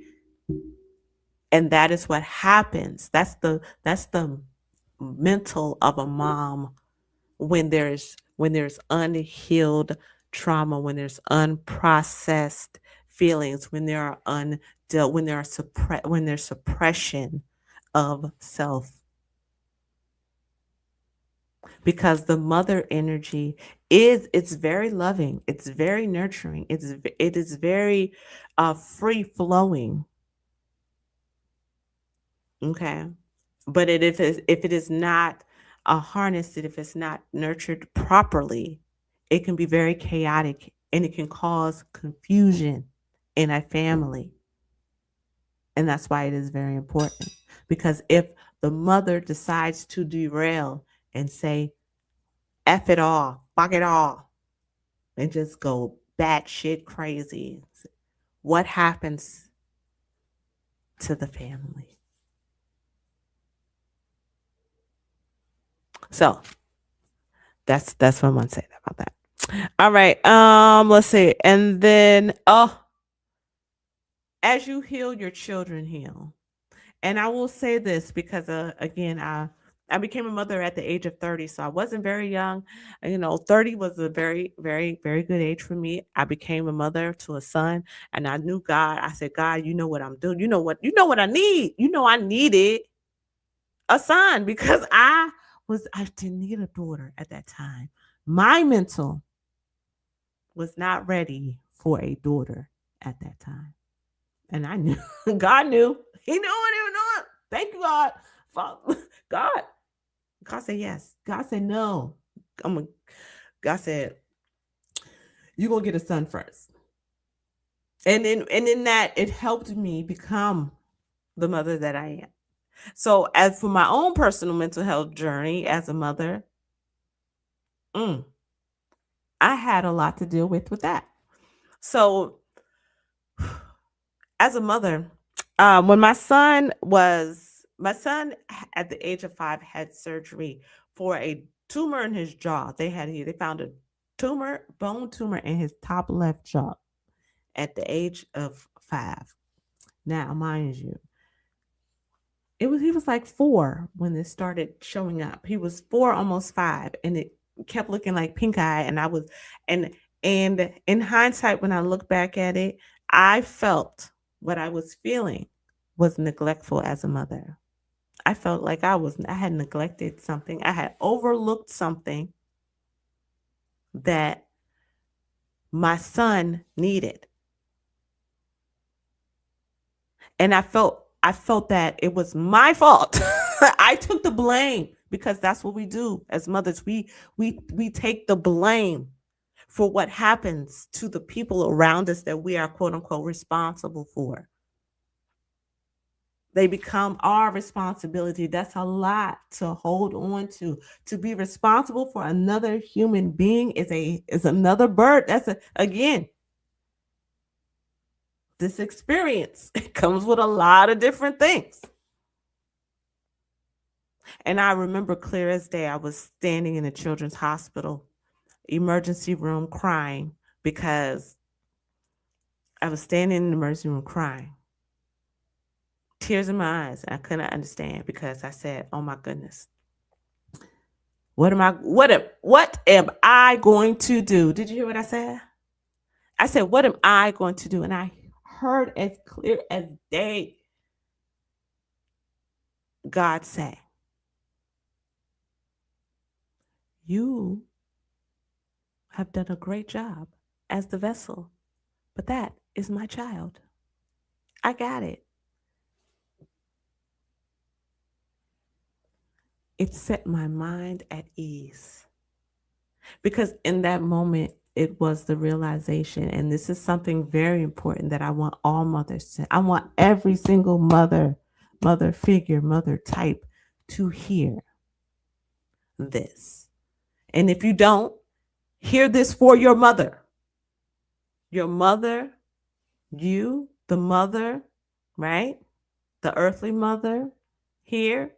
[SPEAKER 14] And that is what happens. That's the mental of a mom when there's unhealed trauma, when there's unprocessed feelings, when there's suppression of self. Because the mother energy it's very loving, it's very nurturing, it is very free flowing. Okay. But if it is not harnessed, if it's not nurtured properly, it can be very chaotic and it can cause confusion in a family. And that's why it is very important. Because if the mother decides to derail and say, F it all, fuck it all, and just go batshit crazy, what happens to the family? So that's what I want to say about that. All right. Let's see. And then as you heal, your children heal. And I will say this because again, I became a mother at the age of 30, so I wasn't very young. 30 was a very, very, very good age for me. I became a mother to a son, and I knew God. I said, God, you know what I'm doing. You know what I need. I needed a son because I didn't need a daughter at that time. My mental was not ready for a daughter at that time. And I knew, God knew. He knew what he was doing. Thank you, God. God said yes. God said no. God said, you're going to get a son first. And in that, it helped me become the mother that I am. So as for my own personal mental health journey as a mother, I had a lot to deal with that. So as a mother, when my son at the age of 5 had surgery for a tumor in his jaw. They found a bone tumor in his top left jaw at the age of 5. Now, mind you, he was like 4 when this started showing up. He was 4, almost 5, and it kept looking like pink eye. And in hindsight, when I look back at it, I felt what I was feeling was neglectful as a mother. I felt like I had neglected something. I had overlooked something that my son needed. And I felt that it was my fault. I took the blame because that's what we do as mothers. We take the blame for what happens to the people around us that we are quote unquote responsible for. They become our responsibility. That's a lot to hold on to. To be responsible for another human being is another burden. Again, this experience, it comes with a lot of different things. And I remember clear as day, I was standing in a children's hospital emergency room crying because I was standing in the emergency room crying. Tears in my eyes. I couldn't understand because I said, oh my goodness. What am I going to do? Did you hear what I said? I said, what am I going to do? And I heard as clear as day God say, you have done a great job as the vessel, but that is my child. I got it. It set my mind at ease because in that moment, it was the realization, and this is something very important that I want all mothers to, I want every single mother figure, mother type to hear this. And if you don't, hear this for your mother. Your mother, you, the mother, right? The earthly mother here.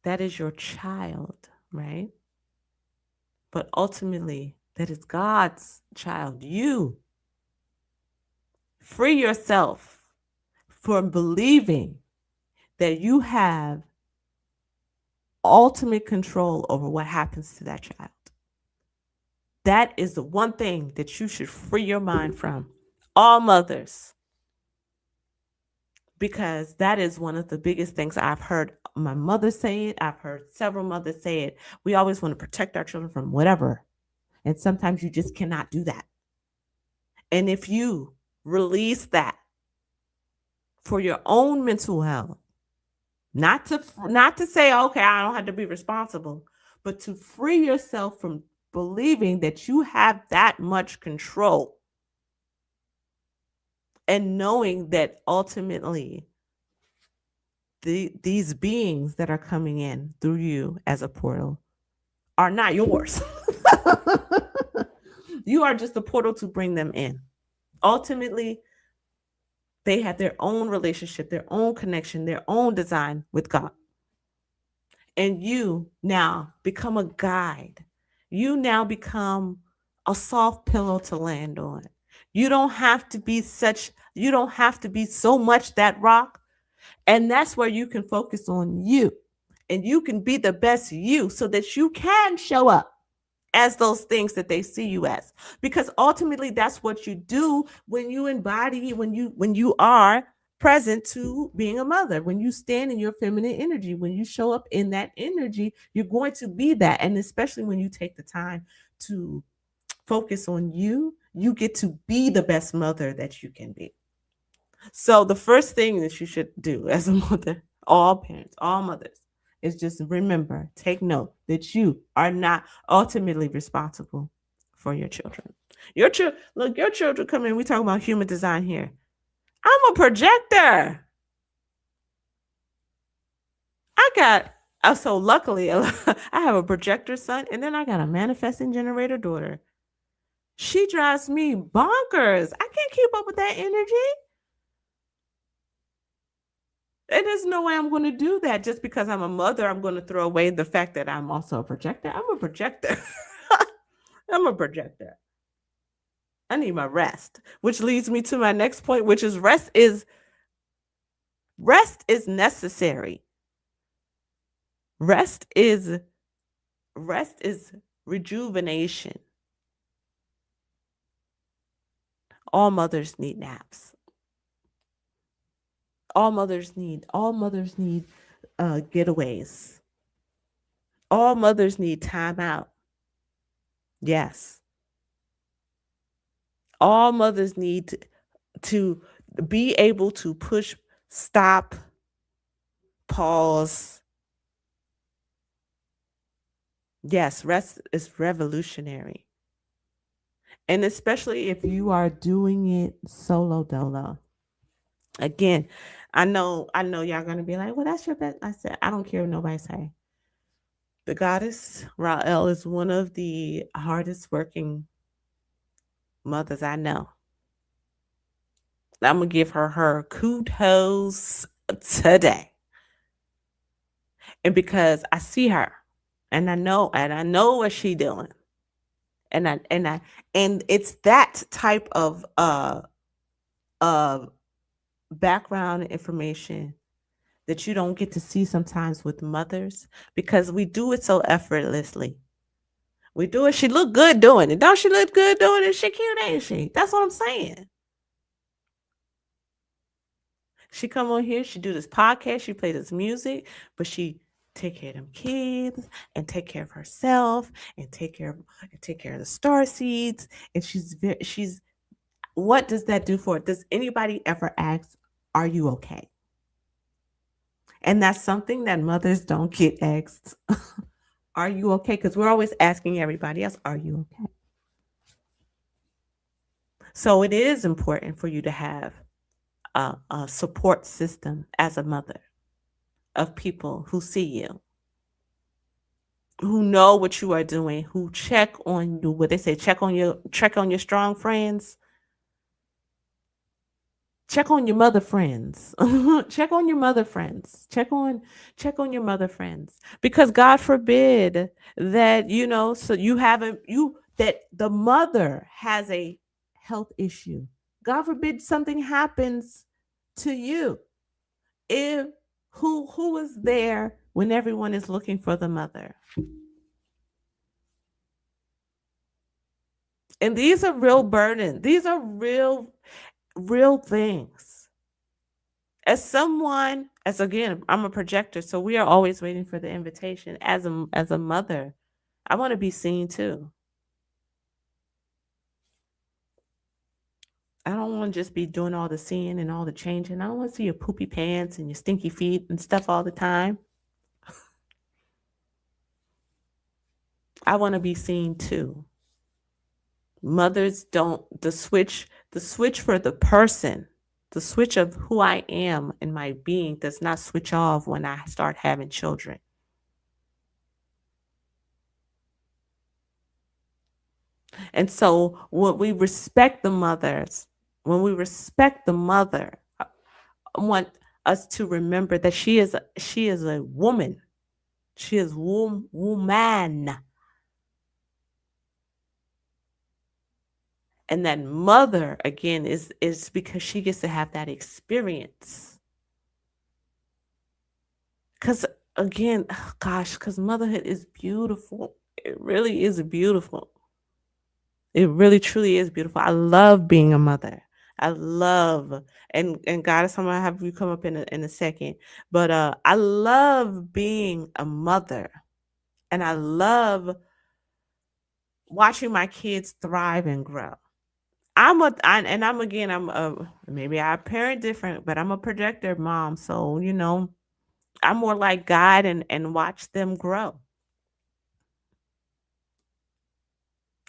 [SPEAKER 14] That is your child, right? But ultimately, that is God's child. You free yourself from believing that you have ultimate control over what happens to that child. That is the one thing that you should free your mind from. All mothers. Because that is one of the biggest things I've heard my mother say it. I've heard several mothers say it. We always want to protect our children from whatever. And sometimes you just cannot do that. And if you release that for your own mental health, not to say, okay, I don't have to be responsible, but to free yourself from believing that you have that much control and knowing that ultimately these beings that are coming in through you as a portal are not yours. You are just a portal to bring them in. Ultimately, they have their own relationship, their own connection, their own design with God. And you now become a guide. You now become a soft pillow to land on. You don't have to be so much that rock. And that's where you can focus on you. And you can be the best you so that you can show up as those things that they see you as, because ultimately that's what you do when you embody, when you are present to being a mother, when you stand in your feminine energy, when you show up in that energy, you're going to be that. And especially when you take the time to focus on you, you get to be the best mother that you can be. So the first thing that you should do as a mother, all parents, all mothers, is just remember, take note that you are not ultimately responsible for your children. Your children come in. We talk about human design here. I'm a projector. So luckily, I have a projector son, and then I got a manifesting generator daughter. She drives me bonkers. I can't keep up with that energy. And there's no way I'm going to do that just because I'm a mother. I'm going to throw away the fact that I'm also a projector. I'm a projector. I'm a projector. I need my rest, which leads me to my next point, which is rest is necessary. Rest is rejuvenation. All mothers need naps. All mothers need getaways. All mothers need time out. Yes. All mothers need to be able to push, stop, pause. Yes, rest is revolutionary. And especially if you are doing it solo dolo. Again, I know y'all gonna be like, well, that's your best. I said, I don't care what nobody say. The goddess Rael is one of the hardest working mothers I know. I'm gonna give her kudos today. And because I see her and I know what she's doing. And it's that type of background information that you don't get to see sometimes with mothers, because we do it so effortlessly. We do it. She look good doing it. Don't she look good doing it? She cute, ain't she? That's what I'm saying. She come on here, she do this podcast, she play this music, but she take care of them kids and take care of herself and take care of the star seeds. And she's what does that do for it? Does anybody ever ask, are you okay? And that's something that mothers don't get asked. Are you okay? Because we're always asking everybody else, are you okay? So it is important for you to have a support system as a mother of people who see you, who know what you are doing, who check on you. What they say, check on your strong friends. Check on your mother friends. Check on your mother friends. Check on your mother friends. Because God forbid that, that the mother has a health issue. God forbid something happens to you. Who is there when everyone is looking for the mother? And these are real burdens. These are real things. Again, I'm a projector, so we are always waiting for the invitation. As a mother, I want to be seen too. I don't want to just be doing all the seeing and all the changing. I don't want to see your poopy pants and your stinky feet and stuff all the time. I want to be seen too. Mothers don't, the switch for the person, the switch of who I am and my being does not switch off when I start having children. And so when we respect the mothers, when we respect the mother, I want us to remember that she is a woman. She is woman. And that mother again is because she gets to have that experience. Cuz again, oh gosh, cuz motherhood is beautiful. It really is beautiful. It really truly is beautiful. I love being a mother. I love and Goddess, I'm gonna have you come up in a second. But I love being a mother. And I love watching my kids thrive and grow. I'm maybe I parent different, but I'm a projector mom. So, I'm more like guide and watch them grow.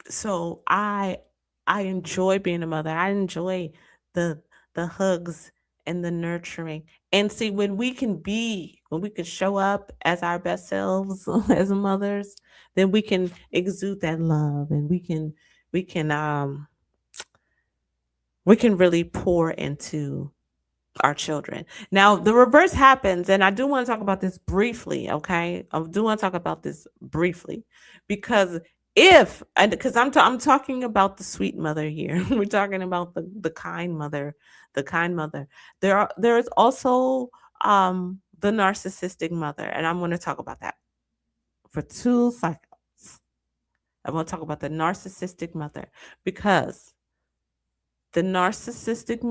[SPEAKER 14] So I enjoy being a mother. I enjoy the hugs and the nurturing. And see, when we can show up as our best selves as mothers, then we can exude that love and we can really pour into our children. Now, the reverse happens, and I do want to talk about this briefly, okay? I do want to talk about this briefly because I'm talking about the sweet mother here. We're talking about the kind mother, the kind mother. There's also the narcissistic mother, and I'm going to talk about that for 2 seconds. I want to talk about the narcissistic mother because the narcissistic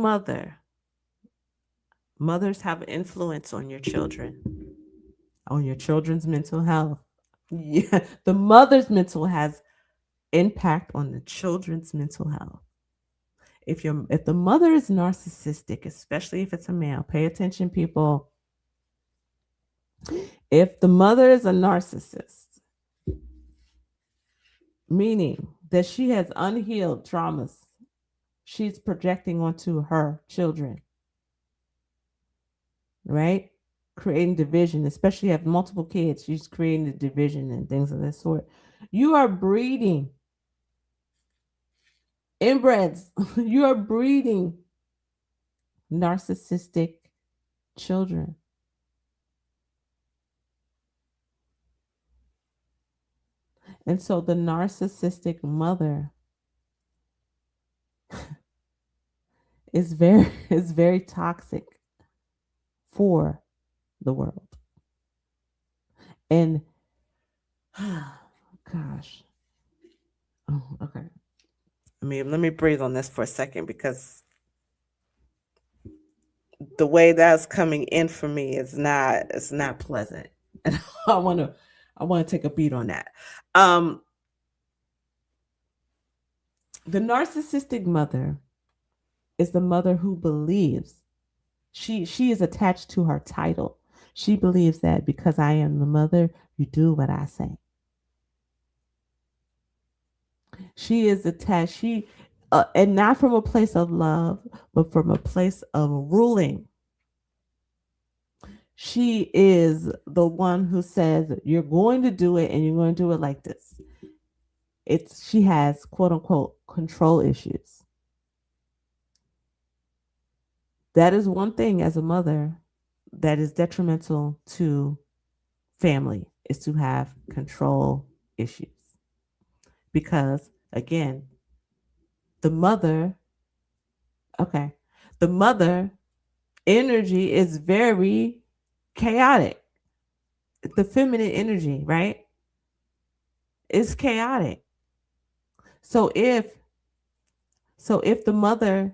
[SPEAKER 14] mothers have influence on your children, on your children's mental health. Yeah, the mother's mental has impact on the children's mental health. If the mother is narcissistic, especially if it's a male, pay attention, people. If the mother is a narcissist, meaning that she has unhealed traumas, she's projecting onto her children, right? Creating division, especially if you have multiple kids, she's creating the division and things of that sort. You are breeding inbreds. You are breeding narcissistic children. And so the narcissistic mother is very toxic for the world. And gosh. Oh, okay. Let me breathe on this for a second because the way that's coming in for me is not pleasant. And I want to take a beat on that. The narcissistic mother is the mother who believes she is attached to her title. She believes that because I am the mother, you do what I say. She is attached. And not from a place of love, but from a place of ruling. She is the one who says, you're going to do it and you're going to do it like this. She has quote unquote control issues. That is one thing as a mother that is detrimental to family, is to have control issues. Because again, the mother energy is very chaotic. The feminine energy, right? Is chaotic. So if the mother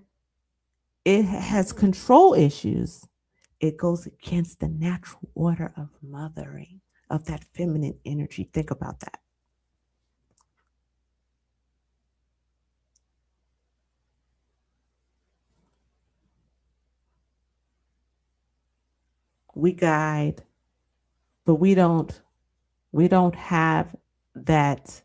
[SPEAKER 14] has control issues, it goes against the natural order of mothering, of that feminine energy. Think about that. We guide, but we don't have that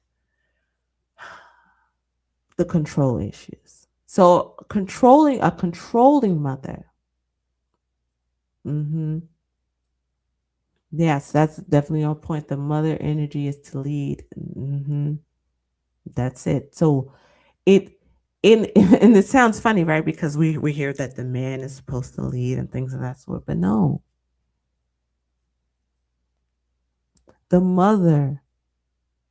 [SPEAKER 14] the control issues. So controlling a controlling mother. Yes, that's definitely on point. The mother energy is to lead. That's it. So it and it sounds funny, right? Because we hear that the man is supposed to lead and things of that sort, but no. The mother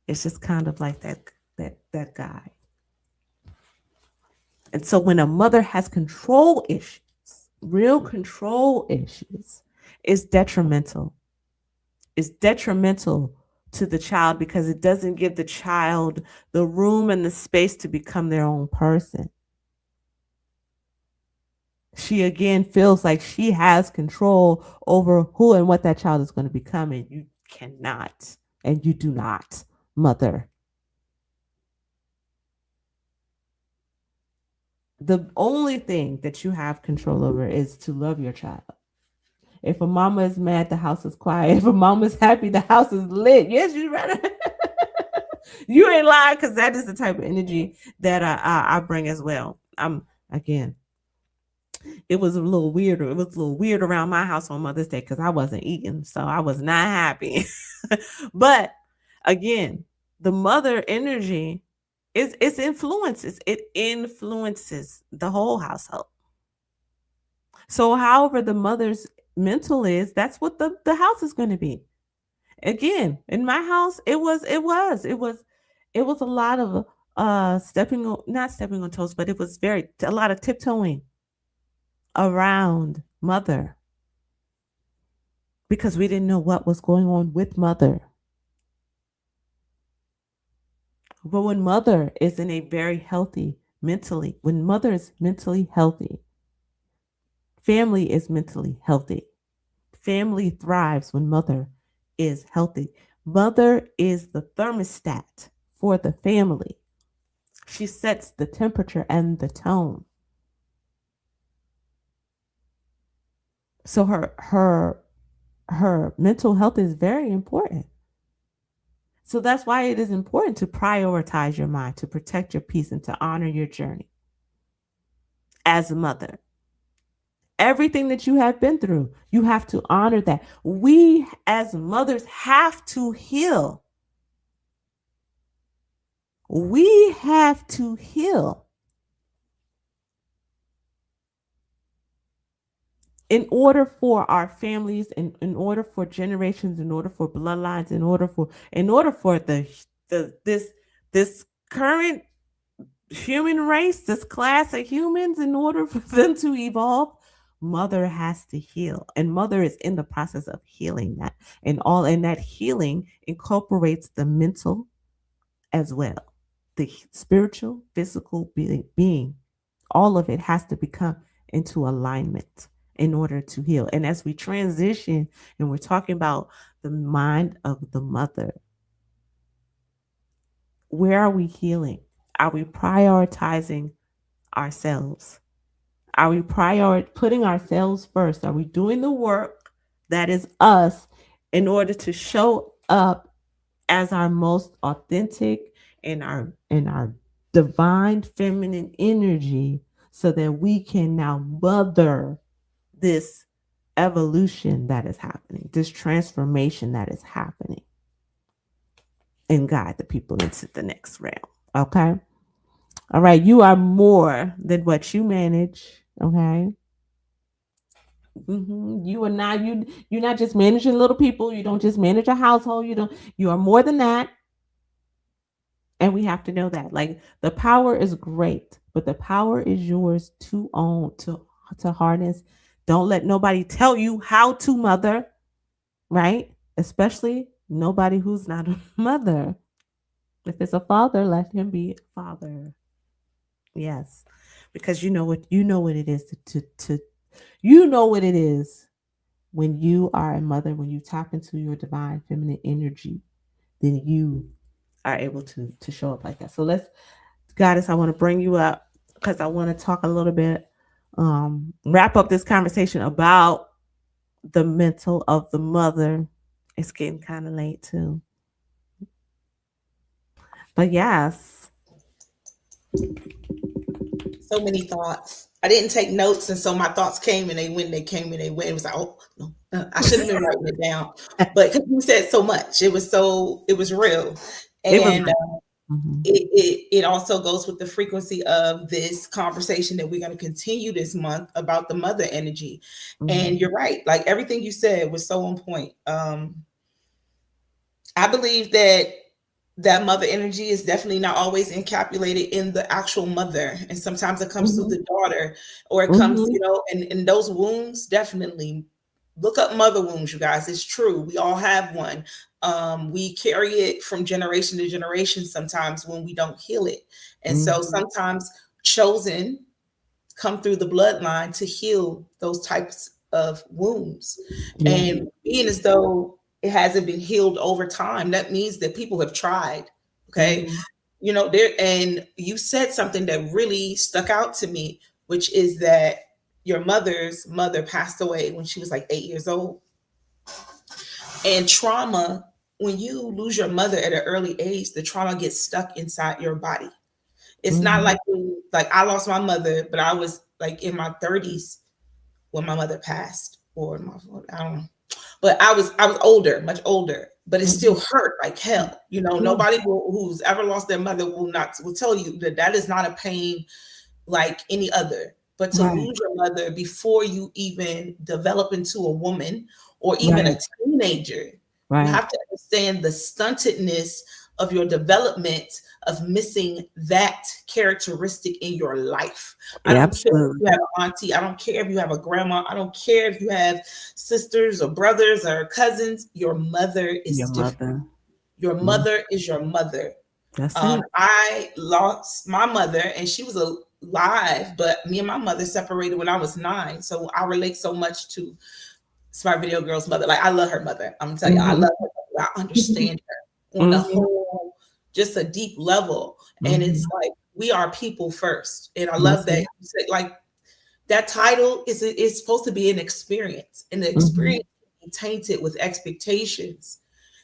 [SPEAKER 14] is just kind of like that guy. And so when a mother has control issues, real control issues, it's detrimental. It's detrimental to the child because it doesn't give the child the room and the space to become their own person. She again feels like she has control over who and what that child is going to become, and you cannot, and you do not, mother. The only thing that you have control over is to love your child. If a mama is mad, the house is quiet. If a mama is happy, the house is lit. Yes, you're right. You ain't lying, because that is the type of energy that I bring as well. Again, it was a little weird. It was a little weird around my house on Mother's Day because I wasn't eating, so I was not happy. But again, the mother energy it influences the whole household. So however the mother's mental is, that's what the house is going to be. Again, in my house, it was a lot of not stepping on toes, but it was a lot of tiptoeing around mother because we didn't know what was going on with mother. But when mother is in a very healthy mentally, when mother is mentally healthy, family is mentally healthy. Family thrives when mother is healthy. Mother is the thermostat for the family. She sets the temperature and the tone. So her mental health is very important. So that's why it is important to prioritize your mind, to protect your peace, and to honor your journey as a mother. Everything that you have been through, you have to honor that. We as mothers have to heal. We have to heal. In order for our families, in order for generations, in order for bloodlines, in order for this current human race, this class of humans, in order for them to evolve, mother has to heal. And mother is in the process of healing that. And that healing incorporates the mental as well. The spiritual, physical being, all of it has to become into alignment in order to heal. And as we transition and we're talking about the mind of the mother, where are we healing? Are we prioritizing ourselves? Are we putting ourselves first? Are we doing the work that is us in order to show up as our most authentic and our divine feminine energy so that we can now mother this evolution that is happening, this transformation that is happening, and guide the people into the next realm. Okay. All right. You are more than what you manage. Okay. You are not, you're not just managing little people. You don't just manage a household. You are more than that. And we have to know that. Like, the power is great, but the power is yours to own, to harness. Don't let nobody tell you how to mother, right? Especially nobody who's not a mother. If it's a father, let him be a father. Yes. Because you know what it is to you know what it is when you are a mother, when you tap into your divine feminine energy, then you are able to show up like that. So Goddess, I want to bring you up because I want to talk a little bit, wrap up this conversation about the mental of the mother. It's getting kind of late too. But yes.
[SPEAKER 13] So many thoughts. I didn't take notes, and so my thoughts came and they went. They came and they went. It was like, oh no, I should have been writing it down. But because you said so much, it was real,
[SPEAKER 14] It was
[SPEAKER 13] and it also goes with the frequency of this conversation that we're going to continue this month about the mother energy. And you're right, like everything you said was so on point. I believe that mother energy is definitely not always encapsulated in the actual mother, and sometimes it comes through the daughter, or it comes, and those wounds. Definitely look up mother wounds, you guys. It's true, we all have one. We carry it from generation to generation sometimes when we don't heal it, and so sometimes chosen come through the bloodline to heal those types of wounds. And being as though it hasn't been healed over time, that means that people have tried. Okay. There, and you said something that really stuck out to me, which is that your mother's mother passed away when she was like 8 years old. And trauma, when you lose your mother at an early age, the trauma gets stuck inside your body. It's not like I lost my mother, but I was like in my 30s when my mother passed, or I don't know. But I was older, much older, but it still hurt like hell. Nobody who's ever lost their mother will tell you that is not a pain like any other. But to lose your mother before you even develop into a woman or even a teenager, you have to understand the stuntedness of your development of missing that characteristic in your life. I don't care if you have an auntie. I don't care if you have a grandma. I don't care if you have sisters or brothers or cousins. Your mother is different. Your mother is your mother.
[SPEAKER 14] That's it.
[SPEAKER 13] I lost my mother, and she was alive, but me and my mother separated when I was 9. So I relate so much to SmartVideoGirl's mother. Like, I love her mother. I'm gonna tell you, I love her mother. I understand her on the whole, just a deep level. And it's like, we are people first. And I love that you said, like, that title is supposed to be an experience, and the experience can be tainted with expectations.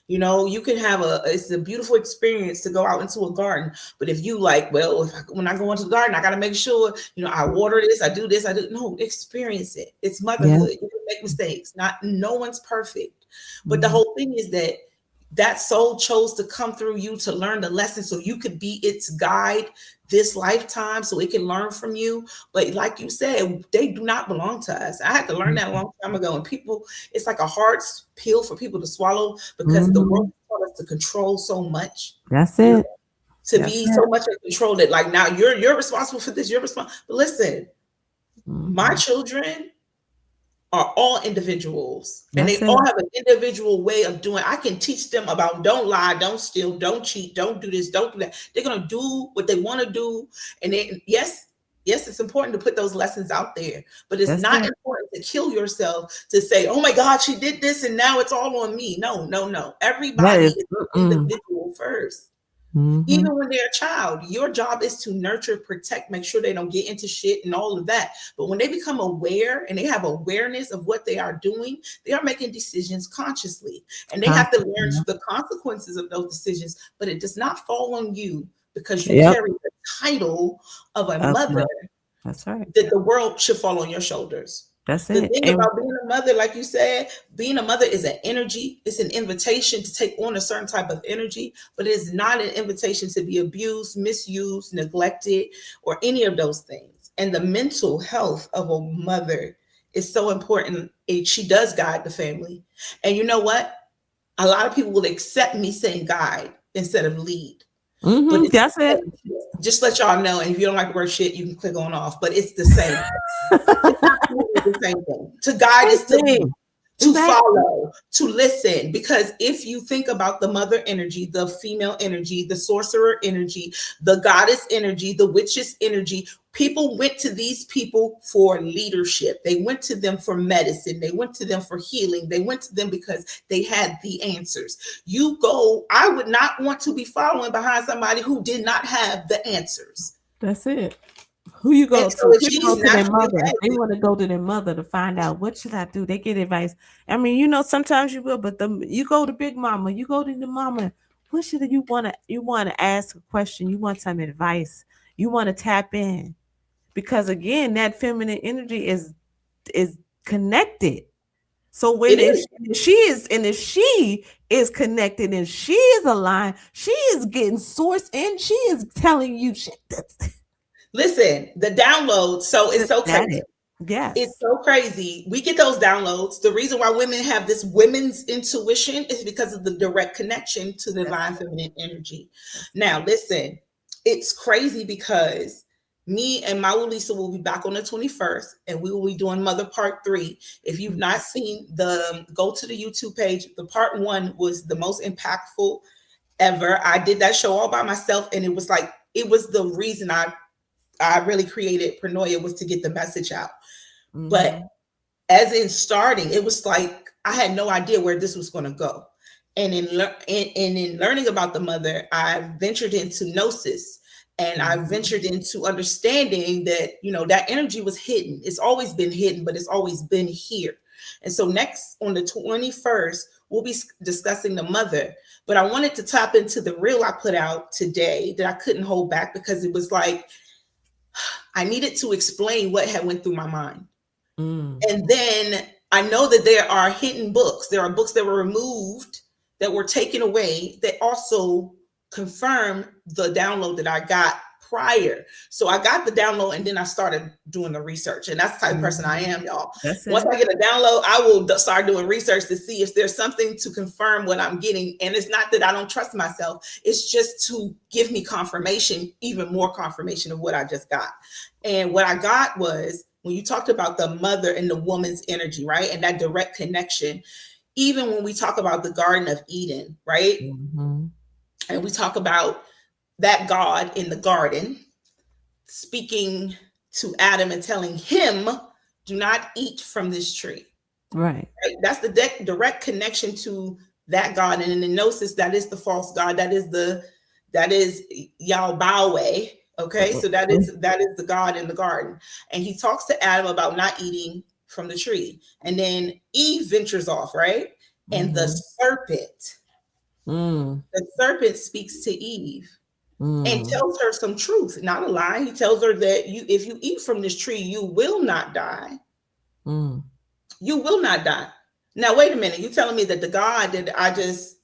[SPEAKER 13] You can have it's a beautiful experience to go out into a garden, but if you when I go into the garden, I got to make sure, I water this, I do this, no, experience it. It's motherhood. You can make mistakes. No one's perfect. But the whole thing is that soul chose to come through you to learn the lesson, so you could be its guide this lifetime, so it can learn from you. But like you said, they do not belong to us. I had to learn that a long time ago. And people, it's like a hard pill for people to swallow, because the world taught us to control so much.
[SPEAKER 14] That's it.
[SPEAKER 13] To be so much in control that, like, now you're responsible for this. You're responsible. But listen, my children are all individuals, and they all have an individual way of doing. I can teach them about don't lie, don't steal, don't cheat, don't do this, don't do that. They're going to do what they want to do. And yes, it's important to put those lessons out there, but it's not important to kill yourself to say, oh my God, she did this and now it's all on me. No. Everybody is an individual first. Even when they're a child, your job is to nurture, protect, make sure they don't get into shit and all of that. But when they become aware and they have awareness of what they are doing, they are making decisions consciously, and they have to learn the consequences of those decisions. But it does not fall on you, because you carry the title of a mother.
[SPEAKER 14] That's right.
[SPEAKER 13] That the world should fall on your shoulders.
[SPEAKER 14] That's
[SPEAKER 13] the
[SPEAKER 14] it.
[SPEAKER 13] thing about being a mother, like you said, being a mother is an energy. It's an invitation to take on a certain type of energy, but it's not an invitation to be abused, misused, neglected, or any of those things. And the mental health of a mother is so important. She does guide the family. And you know what? A lot of people will accept me saying guide instead of lead. But
[SPEAKER 14] that's it.
[SPEAKER 13] Just let y'all know, and if you don't like the word shit, you can click on off. But it's the same. It's absolutely the same thing. To guide is to follow, to listen. Because if you think about the mother energy, the female energy, the sorcerer energy, the goddess energy, the witch's energy, people went to these people for leadership. They went to them for medicine. They went to them for healing. They went to them because they had the answers. I would not want to be following behind somebody who did not have the answers.
[SPEAKER 14] That's it. Who you go to?
[SPEAKER 13] So
[SPEAKER 14] People go to their mother. They want to go to their mother to find out, what should I do? They get advice. I mean, sometimes you will, but you go to Big Mama, you go to the mama. push it. You want to ask a question. You want some advice. You want to tap in, because again, that feminine energy is connected. So when if she is connected and she is aligned, she is getting source and she is telling you shit.
[SPEAKER 13] Listen, the download. So it's so crazy.
[SPEAKER 14] Yes.
[SPEAKER 13] It's so crazy. We get those downloads. The reason why women have this women's intuition is because of the direct connection to the divine feminine energy. Now, listen, it's crazy because me and Lisa will be back on the 21st, and we will be doing Mother Part 3. If you've not seen go to the YouTube page. The Part 1 was the most impactful ever. I did that show all by myself, and it was the reason I really created Pronoia, was to get the message out. Mm-hmm. But as in starting, it was like I had no idea where this was going to go. And in learning about the mother, I ventured into gnosis, and I ventured into understanding that, that energy was hidden. It's always been hidden, but it's always been here. And so next on the 21st, we'll be discussing the mother. But I wanted to tap into the reel I put out today that I couldn't hold back, because it was like I needed to explain what had went through my mind. And then I know that there are hidden books. There are books that were removed, that were taken away, that also confirm the download that I got prior. So I got the download, and then I started doing the research. And that's the type of person I am, y'all. Once I get a download, I will start doing research to see if there's something to confirm what I'm getting. And it's not that I don't trust myself. It's just to give me confirmation, even more confirmation of what I just got. And what I got was, when you talked about the mother and the woman's energy, right? And that direct connection, even when we talk about the Garden of Eden, right? Mm-hmm. And we talk about that God in the garden speaking to Adam and telling him, do not eat from this tree.
[SPEAKER 14] Right.
[SPEAKER 13] That's the direct connection to that God. And in the gnosis, that is the false God. That is Yahweh. Okay, so that is the God in the garden. And he talks to Adam about not eating from the tree. And then Eve ventures off, right? And the serpent speaks to Eve and tells her some truth, not a lie. He tells her that if you eat from this tree, you will not die. You will not die. Now, wait a minute. You're telling me that the God that I just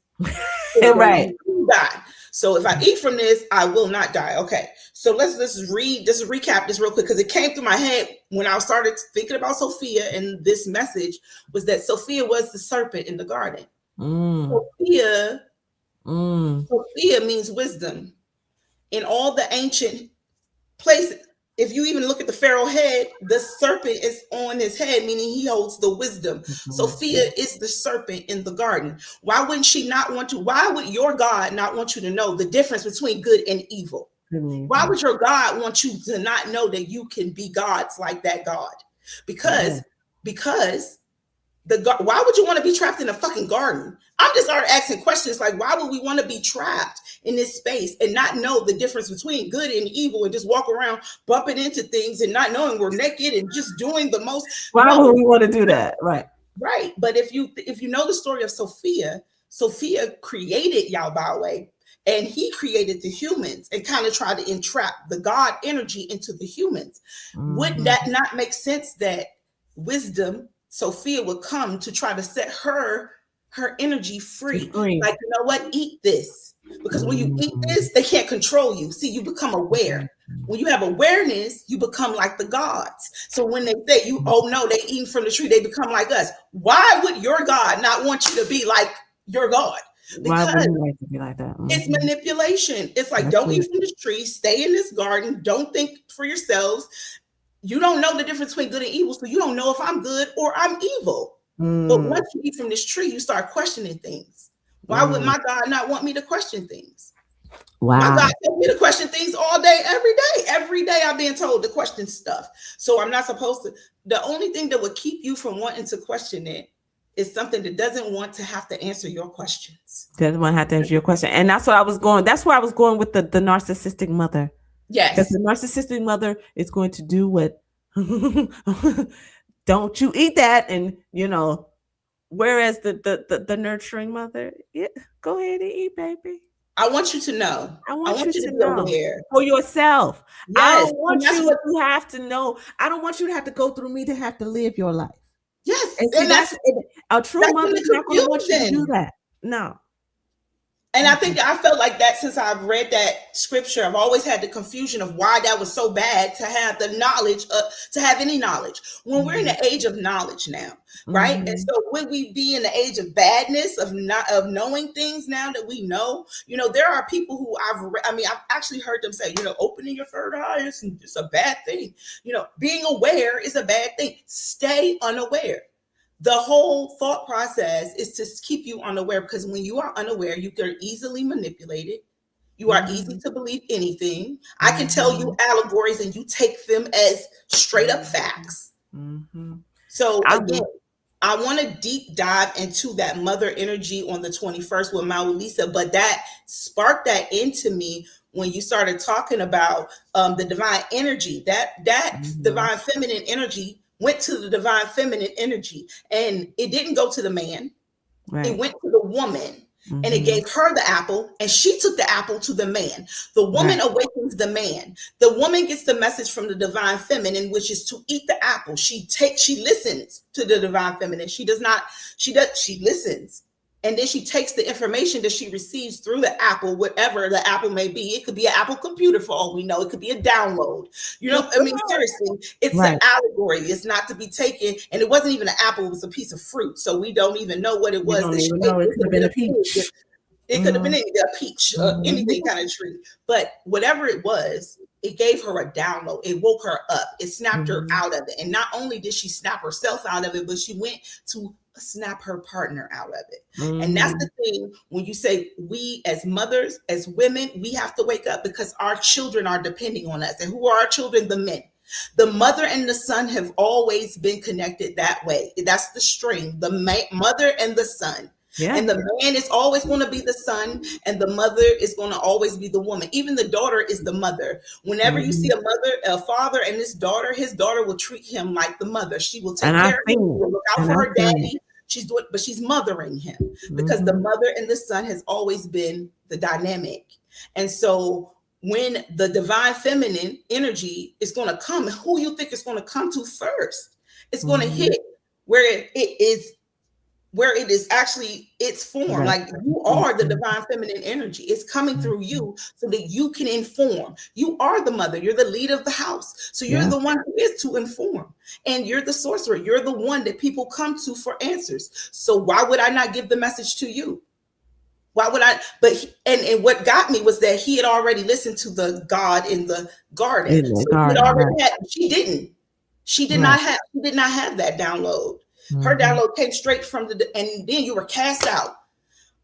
[SPEAKER 14] right
[SPEAKER 13] die. So if I eat from this, I will not die. Okay. So let's recap this real quick, because it came through my head when I started thinking about Sophia, and this message was that Sophia was the serpent in the garden. Sophia means wisdom. In all the ancient places, if you even look at the Pharaoh head, the serpent is on his head, meaning he holds the wisdom. Sophia is the serpent in the garden. Why wouldn't she not want to? Why would your God not want you to know the difference between good and evil? Why would your God want you to not know that you can be gods like that God? Because why would you want to be trapped in a fucking garden? I'm just started asking questions like, why would we want to be trapped in this space and not know the difference between good and evil, and just walk around bumping into things and not knowing we're naked and just doing the most?
[SPEAKER 14] Why would we want to do that? Right.
[SPEAKER 13] But if you know the story of Sophia created Yahweh, and he created the humans and kind of tried to entrap the God energy into the humans. Would that not make sense that wisdom, Sophia, would come to try to set her energy free? Like, you know what? Eat this. Because when you eat this, they can't control you. See, you become aware. When you have awareness, you become like the gods. So when they say they eating from the tree, they become like us. Why would your God not want you to be like your God? Because
[SPEAKER 14] why would you like to be like that?
[SPEAKER 13] It's manipulation. It's like, don't eat from this tree, stay in this garden, don't think for yourselves. You don't know the difference between good and evil, so you don't know if I'm good or I'm evil. But once you eat from this tree, you start questioning things. Why would my God not want me to question things?
[SPEAKER 14] Wow.
[SPEAKER 13] My God told me to question things all day, every day. Every day I'm being told to question stuff. So I'm not supposed to. The only thing that would keep you from wanting to question it is something that doesn't want to have to answer your questions.
[SPEAKER 14] Doesn't want to have to answer your question. And that's what I was going. That's where I was going with the narcissistic mother.
[SPEAKER 13] Yes.
[SPEAKER 14] Because the narcissistic mother is going to do what don't you eat that, and whereas the nurturing mother, go ahead and eat, baby.
[SPEAKER 13] I want you to know.
[SPEAKER 14] I want you
[SPEAKER 13] you
[SPEAKER 14] to
[SPEAKER 13] to be
[SPEAKER 14] know
[SPEAKER 13] aware.
[SPEAKER 14] for yourself. I
[SPEAKER 13] Yes,
[SPEAKER 14] don't want
[SPEAKER 13] and that's
[SPEAKER 14] you
[SPEAKER 13] what.
[SPEAKER 14] to have to know. I don't want you to have to go through me to have to live your life.
[SPEAKER 13] Yes,
[SPEAKER 14] And see,
[SPEAKER 13] and that's
[SPEAKER 14] a true
[SPEAKER 13] that's been
[SPEAKER 14] mother's
[SPEAKER 13] the
[SPEAKER 14] not going to want you to do
[SPEAKER 13] confusion.
[SPEAKER 14] that. No.
[SPEAKER 13] And I think I felt like that since I've read that scripture. I've always had the confusion of why that was so bad to have the knowledge, to have any knowledge. When we're in the age of knowledge now, right? And so would we be in the age of badness, of not of knowing things now that we know? You know, there are people who I've actually heard them say, you know, opening your third eye is a bad thing. You know, being aware is a bad thing. Stay unaware. The whole thought process is to keep you unaware, because when you are unaware, you are easily manipulated. You are easy to believe anything. I can tell you allegories and you take them as straight up facts. So again, I want to deep dive into that mother energy on the 21st with Maulisa, but that sparked that into me when you started talking about the divine energy, that divine feminine energy went to the divine feminine energy, and it didn't go to the man. Right. It went to the woman, and it gave her the apple, and she took the apple to the man. The woman awakens the man. The woman gets the message from the divine feminine, which is to eat the apple. She listens to the divine feminine. She listens. And then she takes the information that she receives through the apple, whatever the apple may be. It could be an Apple computer for all we know. It could be a download. You know, I mean, seriously, it's an allegory. It's not to be taken. And it wasn't even an apple. It was a piece of fruit. So we don't even know what it was.
[SPEAKER 14] It could have been a peach.
[SPEAKER 13] It could have been a peach, anything kind of tree. But whatever it was, it gave her a download. It woke her up. It snapped her out of it. And not only did she snap herself out of it, but she went to snap her partner out of it. And that's the thing, when you say we as mothers, as women, we have to wake up, because our children are depending on us. And who are our children? The men. The mother and the son have always been connected that way. That's the string, the mother and the son. Yeah. And the man is always going to be the son, and the mother is going to always be the woman. Even the daughter is the mother. Whenever you see a father and his daughter will treat him like the mother. She will take care of him, will look out for her daddy. She's mothering him, because the mother and the son has always been the dynamic. And so when the divine feminine energy is going to come, who you think it's going to come to first? It's going to hit where it is actually its form. Like, you are the divine feminine energy. It's coming through you so that you can inform. You are the mother. You're the leader of the house. So you're the one who is to inform. And you're the sorcerer. You're the one that people come to for answers. So why would I not give the message to you? Why would I? But and what got me was that he had already listened to the God in the garden. She didn't. She did not have that download. Her download came straight from and then you were cast out.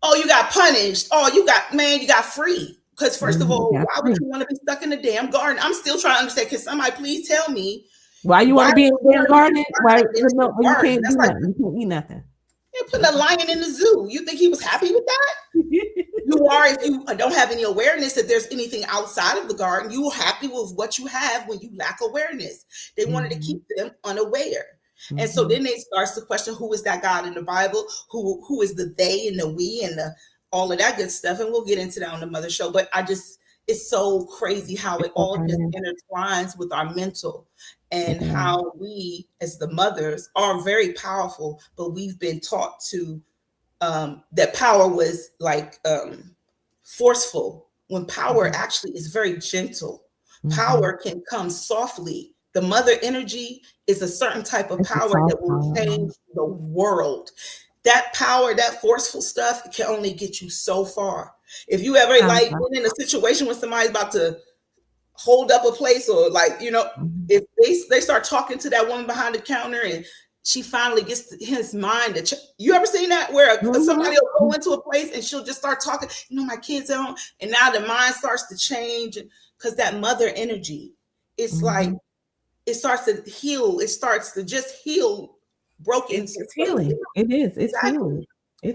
[SPEAKER 13] Oh, you got punished. Oh, you got free. Because first of all, why would you want to be stuck in the damn garden? I'm still trying to understand. Can somebody please tell me
[SPEAKER 14] why you want to be in the damn garden? Why you can't do nothing? You can't eat nothing.
[SPEAKER 13] You're putting a lion in the zoo. You think he was happy with that? You are, if you don't have any awareness that there's anything outside of the garden. You are happy with what you have when you lack awareness. They wanted to keep them unaware. And so then they starts to question, who is that God in the Bible? Who is the they and the we and all of that good stuff? And we'll get into that on the Mother Show. But it's so crazy how it all just intertwines with our mental, and how we as the mothers are very powerful, but we've been taught to that power was like forceful, when power actually is very gentle. Power can come softly. The mother energy is a certain type of power that will change the world. That power, that forceful stuff, can only get you so far. If you ever been in a situation where somebody's about to hold up a place, or if they start talking to that woman behind the counter and she finally gets his mind to you ever seen that, where somebody will go into a place and she'll just start talking, my kids at home, and now the mind starts to change, because that mother energy, it's like, it starts to heal. It starts to just heal broken.
[SPEAKER 14] It's healing. It is. It's healing.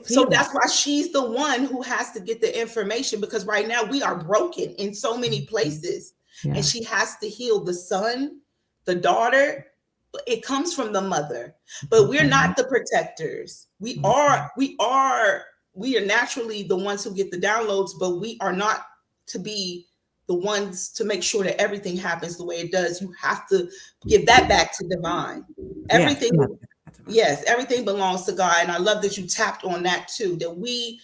[SPEAKER 13] So that's why she's the one who has to get the information, because right now we are broken in so many places, and she has to heal the son, the daughter. It comes from the mother, but we're not the protectors. We are we are naturally the ones who get the downloads, but we are not to be the ones to make sure that everything happens the way it does. You have to give that back to divine. Everything, yes, everything belongs to God. And I love that you tapped on that too, that we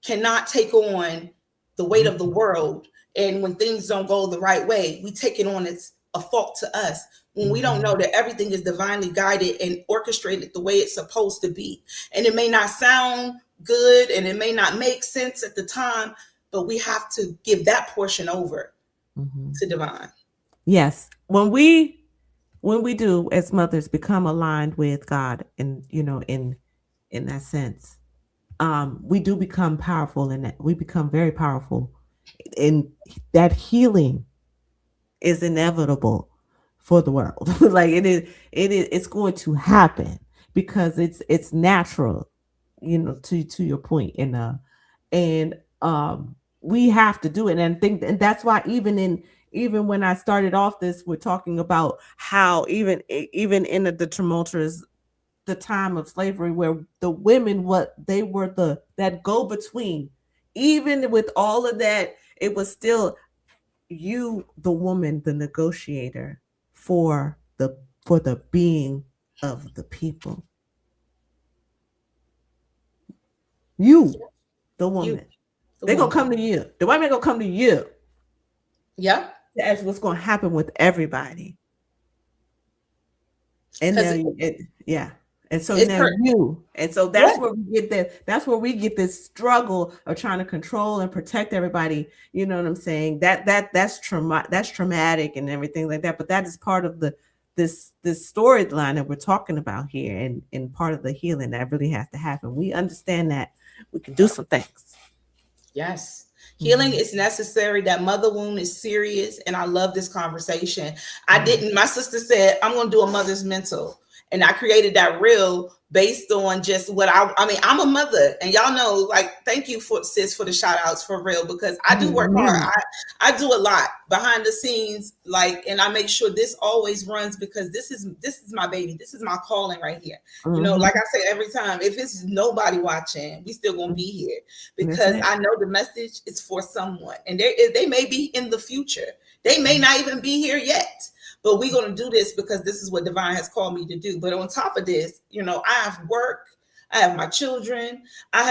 [SPEAKER 13] cannot take on the weight of the world. And when things don't go the right way, we take it on as a fault to us. When we don't know that everything is divinely guided and orchestrated the way it's supposed to be. And it may not sound good and it may not make sense at the time, but we have to give that portion over to divine.
[SPEAKER 14] Yes. When we do as mothers become aligned with God and, you know, in that sense, we do become powerful, and that we become very powerful, and that healing is inevitable for the world. Like it's going to happen because it's natural, you know, to your point. And we have to do it. And I think, and that's why even when I started off this, we're talking about how even in the tumultuous, the time of slavery, where the women, they were that go between, even with all of that, it was still you, the woman, the negotiator for the being of the people. You, the woman. They're going to come to you. The white man going to come to you.
[SPEAKER 13] Yeah.
[SPEAKER 14] That's what's going to happen with everybody. And then, yeah. And so now you. And so that's where we get that. That's where we get this struggle of trying to control and protect everybody. You know what I'm saying? That's trauma. That's traumatic and everything like that. But that is part of this storyline that we're talking about here, and part of the healing that really has to happen. We understand that we can do some things.
[SPEAKER 13] Yes. Healing is necessary. That mother wound is serious. And I love this conversation. My sister said, I'm going to do a mother's mental. And I created that reel based on just what I mean, I'm a mother, and y'all know, like, thank you sis for the shout outs, for real, because I do work hard. I do a lot behind the scenes, like, and I make sure this always runs, because this is my baby. This is my calling right here. You know, like I say every time, if it's nobody watching, we still gonna be here, because I know the message is for someone, and they may be in the future. They may not even be here yet. But we're going to do this because this is what divine has called me to do. But on top of this, you know, I have work, I have my children, I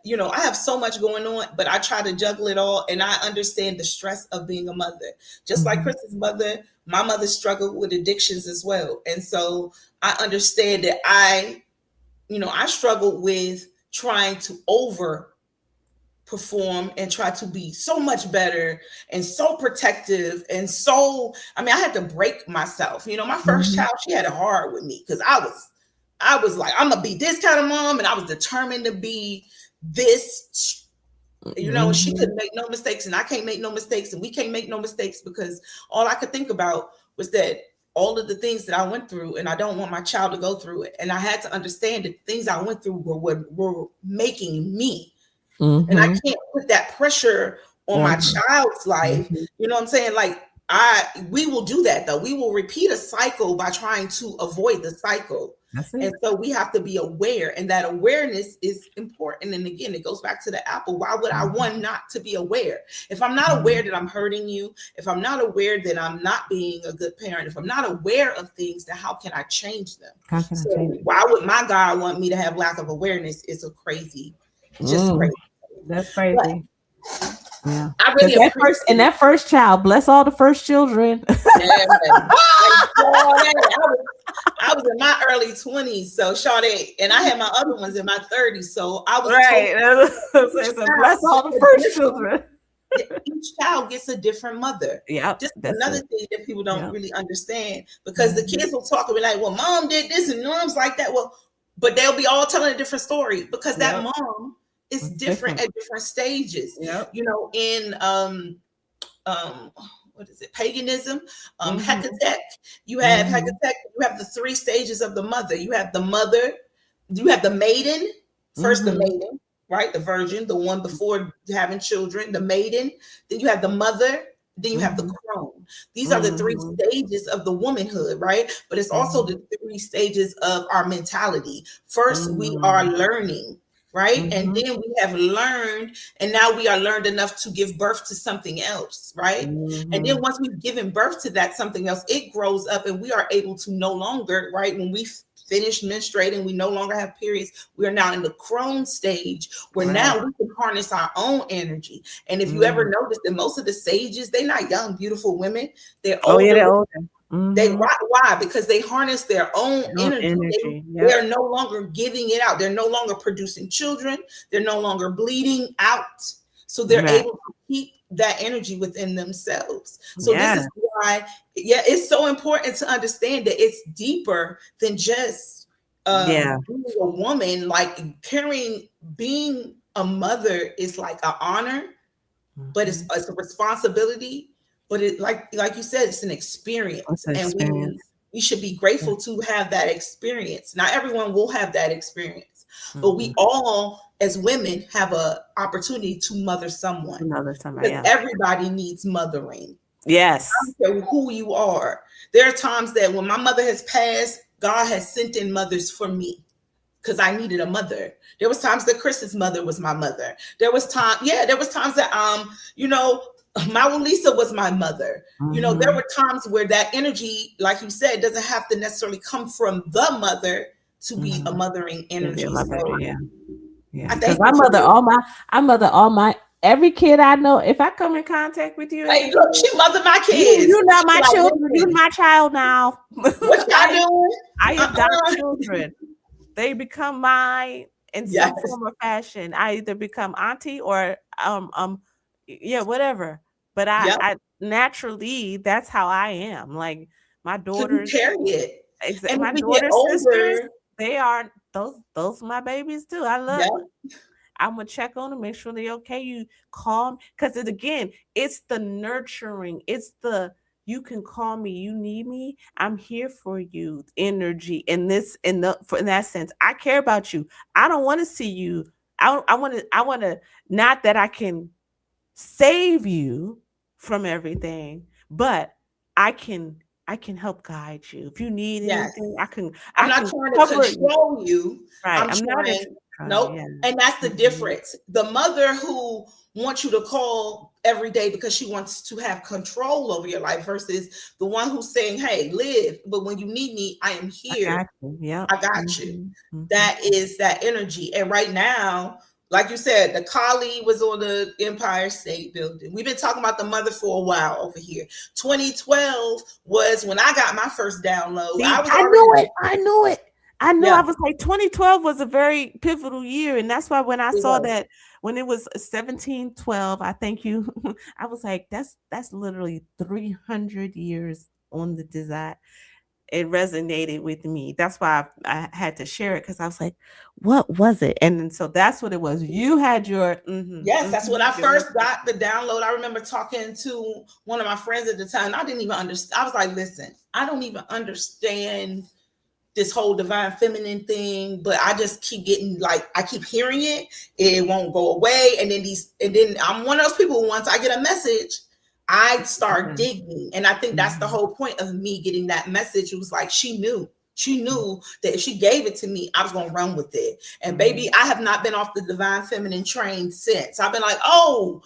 [SPEAKER 13] have so much going on, but I try to juggle it all. And I understand the stress of being a mother. Just like Chris's mother, my mother struggled with addictions as well. And so I understand that I struggled with trying to perform and try to be so much better and so protective, and so, I had to break myself. You know, my first child, she had it hard with me, because I was like, I'm gonna be this kind of mom, and I was determined to be this, you know, and she couldn't make no mistakes, and I can't make no mistakes, and we can't make no mistakes, because all I could think about was that all of the things that I went through, and I don't want my child to go through it. And I had to understand that the things I went through were making me. And I can't put that pressure on my child's life. You know what I'm saying? Like, we will do that though. We will repeat a cycle by trying to avoid the cycle. And so we have to be aware, and that awareness is important. And again, it goes back to the apple. Why would I want not to be aware? If I'm not aware that I'm hurting you, if I'm not aware that I'm not being a good parent, if I'm not aware of things, then how can I change them? Why would my God want me to have lack of awareness? It's a crazy, just crazy.
[SPEAKER 14] That's crazy. But, yeah.
[SPEAKER 13] I really
[SPEAKER 14] that first child, bless all the first children.
[SPEAKER 13] I was in my early 20s, so Sade, and I had my other ones in my 30s, so I was
[SPEAKER 14] bless all the first children.
[SPEAKER 13] Each child gets a different mother.
[SPEAKER 14] Yeah,
[SPEAKER 13] just another thing that people don't really understand, because the kids will talk and be like, "Well, mom did this and mom's like that." Well, but they'll be all telling a different story, because that mom is different at different stages. You know, in what is it? Paganism, Hecate. You have Hecate. You have the 3 stages of the mother. You have the mother. You have the maiden. First, the maiden, right? The virgin, the one before having children. The maiden. Then you have the mother. Then you have the crone. These are the 3 stages of the womanhood, right? But it's also the 3 stages of our mentality. First, we are learning right? And then we have learned, and now we are learned enough to give birth to something else, right? And then once we've given birth to that something else, it grows up and we are able to no longer, right? When we finish menstruating, we no longer have periods. We are now in the crone stage where now we can harness our own energy. And if you ever notice that most of the sages, they're not young, beautiful women. They're older.
[SPEAKER 14] They're older.
[SPEAKER 13] They why? Because they harness their own energy. They are no longer giving it out. They're no longer producing children. They're no longer bleeding out. So they're able to keep that energy within themselves. So this is why, it's so important to understand that it's deeper than just being a woman. Like being a mother is like an honor, but it's a responsibility. But it like you said, it's an experience, and we should be grateful to have that experience. Not everyone will have that experience, but we all, as women, have a opportunity to mother someone. Everybody needs mothering.
[SPEAKER 14] Yes,
[SPEAKER 13] I don't care who you are. There are times that when my mother has passed, God has sent in mothers for me because I needed a mother. There was times that Chris's mother was my mother. There was times that my Lisa was my mother. You know, there were times where that energy, like you said, doesn't have to necessarily come from the mother to be a mothering energy.
[SPEAKER 14] Because I mother all my every kid I know. If I come in contact with you,
[SPEAKER 13] hey, look, she mother my kids.
[SPEAKER 14] You're not my children. You're my child now.
[SPEAKER 13] What y'all doing?
[SPEAKER 14] I adopt children. They become mine in some form or fashion. I either become auntie or whatever. But I naturally, that's how I am. Like my daughters,
[SPEAKER 13] carry it.
[SPEAKER 14] And my daughter's sisters, they are those my babies too. I love them. I'm gonna check on them, make sure they're okay. You call, because it's the nurturing. It's the you can call me, you need me, I'm here for you. Energy in that sense, I care about you. I don't want to see you. I want to not that I can save you from everything, but I can help guide you. If you need anything,
[SPEAKER 13] I'm not trying to control you.
[SPEAKER 14] Right.
[SPEAKER 13] And that's the difference. The mother who wants you to call every day because she wants to have control over your life versus the one who's saying, hey, live, but when you need me, I am here. I got you. That is that energy. And right now, like you said, the Kali was on the Empire State Building. We've been talking about the mother for a while over here. 2012 was when I got my first download.
[SPEAKER 14] I knew it. I was like, 2012 was a very pivotal year. And that's why when I saw that, when it was 1712, I thank you. I was like, that's literally 300 years on the design. It resonated with me. That's why I had to share it, because I was like, what was it? And so that's what it was. You had your
[SPEAKER 13] that's when I first got the download. I remember talking to one of my friends at the time. I didn't even understand. I was like, listen, I don't even understand this whole divine feminine thing, but I just keep getting, like, I keep hearing it won't go away. And then I'm one of those people, once I get a message, I start digging. And I think that's the whole point of me getting that message. It was like, she knew that if she gave it to me, I was going to run with it. And baby, I have not been off the divine feminine train since. I've been like, oh,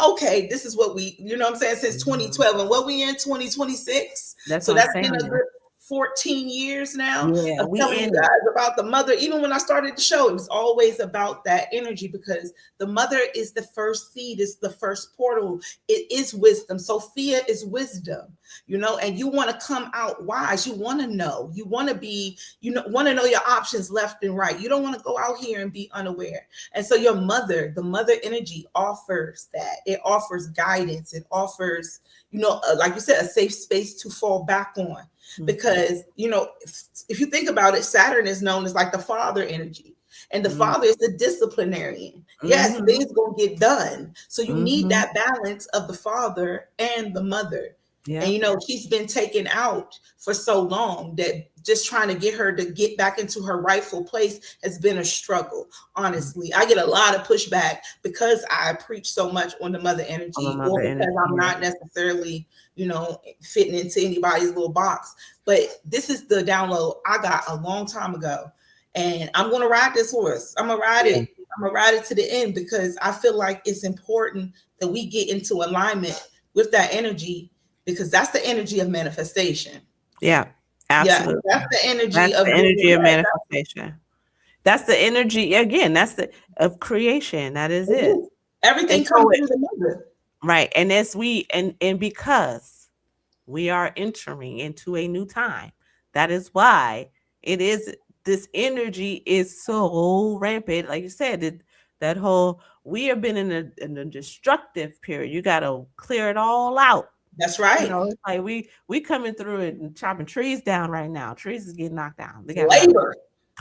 [SPEAKER 13] okay, this is what we, you know what I'm saying, since 2012. And what we in 2026? So that's been a good 14 years now. I'm telling you guys about the mother. Even when I started the show, it was always about that energy, because the mother is the first seed, is the first portal. It is wisdom. Sophia is wisdom, and you want to come out wise. You want to know. You want to be, want to know your options left and right. You don't want to go out here and be unaware. And so your mother, the mother energy, offers that. It offers guidance. It offers, like you said, a safe space to fall back on. Because, if you think about it, Saturn is known as like the father energy, and the father is the disciplinarian. Yes, things gonna get done. So you need that balance of the father and the mother. And, she's been taken out for so long that just trying to get her to get back into her rightful place has been a struggle. Honestly, I get a lot of pushback because I preach so much on the mother energy, or because I'm not necessarily, fitting into anybody's little box. But this is the download I got a long time ago. And I'm going to ride this horse. I'm going to ride it. I'm going to ride it to the end because I feel like it's important that we get into alignment with that energy because that's the energy of manifestation.
[SPEAKER 14] Yeah, absolutely.
[SPEAKER 13] Yeah, that's the energy
[SPEAKER 14] of manifestation. That's the energy, again, that's the of creation. That is it.
[SPEAKER 13] Everything comes through the mother.
[SPEAKER 14] Right. And as and because we are entering into a new time, that is why this energy is so rampant. Like you said, that whole, we have been in a destructive period. You got to clear it all out.
[SPEAKER 13] That's right.
[SPEAKER 14] You know, it's like we coming through it and chopping trees down right now. Trees is getting knocked down. They got
[SPEAKER 13] labor.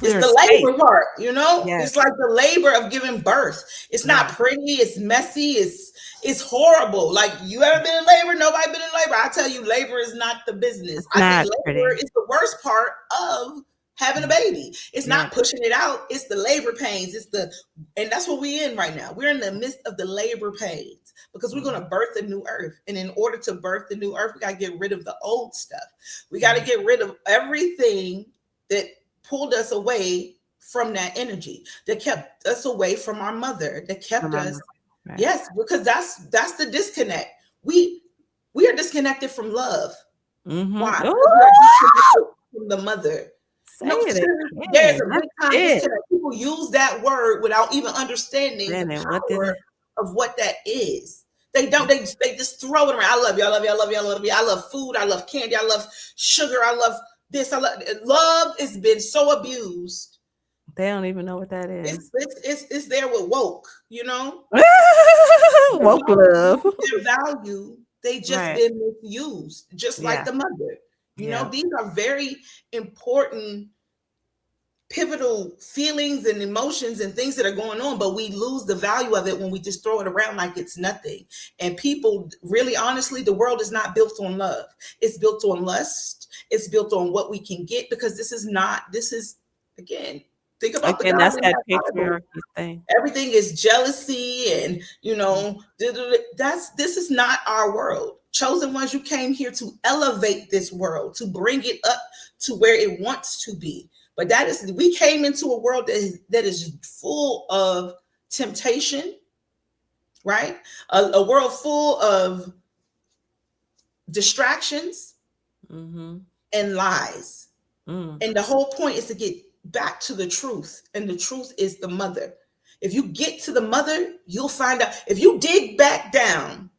[SPEAKER 13] It's the labor part, you know?
[SPEAKER 14] Yes.
[SPEAKER 13] It's like the labor of giving birth. It's not pretty, it's messy, it's horrible. Like, you ever been in labor? Nobody been in labor. I tell you, labor is not the business. I think labor is the worst part of having a baby. It's not pushing it out, it's the labor pains. And that's what we're in right now. We're in the midst of the labor pains because we're going to birth a new earth. And in order to birth the new earth, we got to get rid of the old stuff. We got to get rid of everything that pulled us away from that energy, that kept us away from our mother, that kept us. Right. Yes, because that's the disconnect. We are disconnected from love. Mm-hmm. Why? We are disconnected from the mother. There's a big time disconnect. People use that word without even understanding the power of what that is. They don't. They just throw it around. I love you. I love you. I love you. I love you. I love food. I love candy. I love sugar. I love this. Love has been so abused.
[SPEAKER 14] They don't even know what that is.
[SPEAKER 13] It's there with woke, you know.
[SPEAKER 14] Woke love.
[SPEAKER 13] Their value. They just been misused, just like the mother. You know, these are very important, pivotal feelings and emotions and things that are going on, but we lose the value of it when we just throw it around like it's nothing. And people, really, honestly, the world is not built on love. It's built on lust. It's built on what we can get, because this is, again, think about
[SPEAKER 14] that's that patriarchy thing.
[SPEAKER 13] Everything is jealousy and, you know, this is not our world. Chosen ones, you came here to elevate this world, to bring it up to where it wants to be. But we came into a world that is full of temptation, right? A world full of distractions and lies. And the whole point is to get back to the truth. And the truth is the mother. If you get to the mother, you'll find out. If you dig back down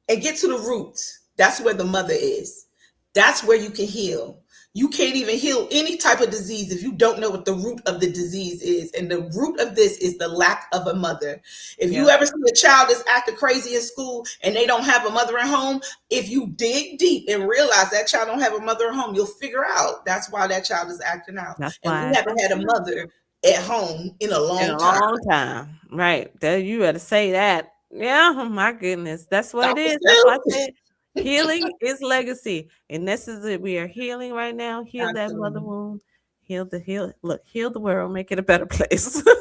[SPEAKER 13] and get to the root, that's where the mother is. That's where you can heal. You can't even heal any type of disease if you don't know what the root of the disease is. And the root of this is the lack of a mother. If you ever see a child that's acting crazy in school and they don't have a mother at home, if you dig deep and realize that child don't have a mother at home, you'll figure out that's why that child is acting out. And we haven't had a mother at home in a long time.
[SPEAKER 14] Right. You better say that. Yeah, oh my goodness. That's what it is. That's what I said. Healing is legacy. And this is it. We are healing right now. Heal that mother wound. Heal the world, make it a better place. For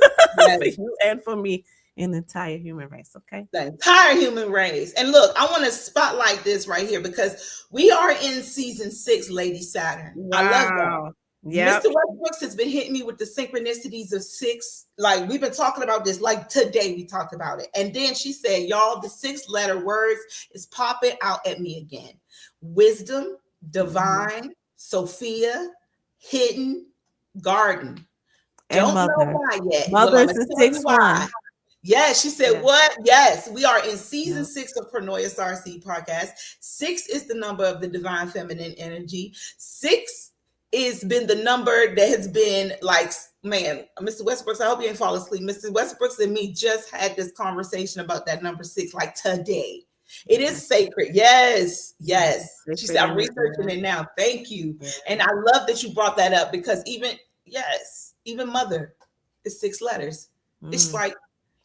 [SPEAKER 14] you and for me and the entire human race. Okay.
[SPEAKER 13] The entire human race. And look, I want to spotlight this right here because we are in season 6, Lady Saturn. Wow. I love that. Yep. Mr. Westbrooks has been hitting me with the synchronicities of 6. Like, we've been talking about this. Like, today we talked about it. And then she said, y'all, the 6-letter words is popping out at me again. Wisdom, divine, Sophia, hidden, garden.
[SPEAKER 14] And
[SPEAKER 13] don't
[SPEAKER 14] mother.
[SPEAKER 13] Know why yet.
[SPEAKER 14] Mother's the 6th one.
[SPEAKER 13] Yes, she said, what? Yes, we are in season 6 of Pronoia Starseed podcast. 6 is the number of the divine feminine energy. 6 has been the number that has been like, man, Mr. Westbrooks, I hope you ain't fall asleep. Mr. Westbrooks and me just had this conversation about that number 6, like today. It is sacred. Yes. She said, I'm researching it now. Thank you. And I love that you brought that up because even mother is 6 letters. It's like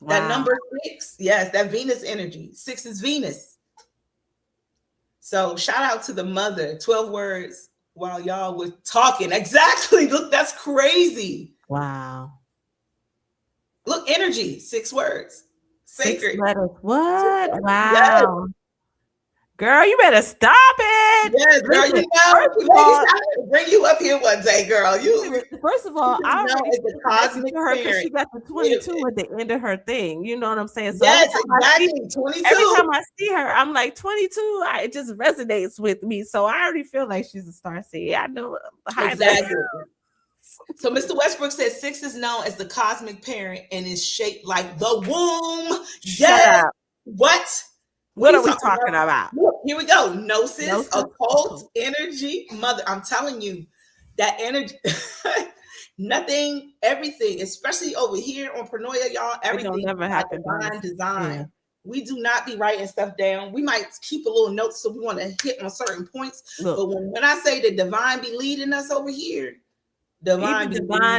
[SPEAKER 13] that number 6. Yes, that Venus energy. 6 is Venus. So shout out to the mother. 12 words. While y'all were talking. Exactly. Look, that's crazy.
[SPEAKER 14] Wow.
[SPEAKER 13] Look, energy, 6 words. Sacred.
[SPEAKER 14] 6 letters. What? Wow. Yes. Girl, you better stop it.
[SPEAKER 13] Yes, girl,
[SPEAKER 14] Listen,
[SPEAKER 13] you know,
[SPEAKER 14] first of
[SPEAKER 13] ladies,
[SPEAKER 14] all,
[SPEAKER 13] I'm gonna bring you up here one day, girl.
[SPEAKER 14] first of all, I
[SPEAKER 13] know
[SPEAKER 14] already
[SPEAKER 13] it's a
[SPEAKER 14] sent the message
[SPEAKER 13] cosmic
[SPEAKER 14] to her because
[SPEAKER 13] parent.
[SPEAKER 14] she got the 22 at the end of her thing. You know what I'm saying? So
[SPEAKER 13] Yes, exactly.
[SPEAKER 14] every
[SPEAKER 13] 22.
[SPEAKER 14] time I see her, I'm like 22. It just resonates with me. So I already feel like she's a star seed. I know
[SPEAKER 13] Exactly. So Mr. Westbrook says 6 is known as the cosmic parent and is shaped like the womb.
[SPEAKER 14] Shut up. What are we talking about?
[SPEAKER 13] Look, here we go. Gnosis,
[SPEAKER 14] Gnosis?
[SPEAKER 13] occult, energy, mother. I'm telling you, that energy, nothing, everything, especially over here on Pronoia, y'all, everything
[SPEAKER 14] It don't never happen.
[SPEAKER 13] divine design.
[SPEAKER 14] Yeah.
[SPEAKER 13] We do not be writing stuff down. We might keep a little note so we want to hit on certain points.
[SPEAKER 14] Look.
[SPEAKER 13] But when I say the divine be leading us over here, divine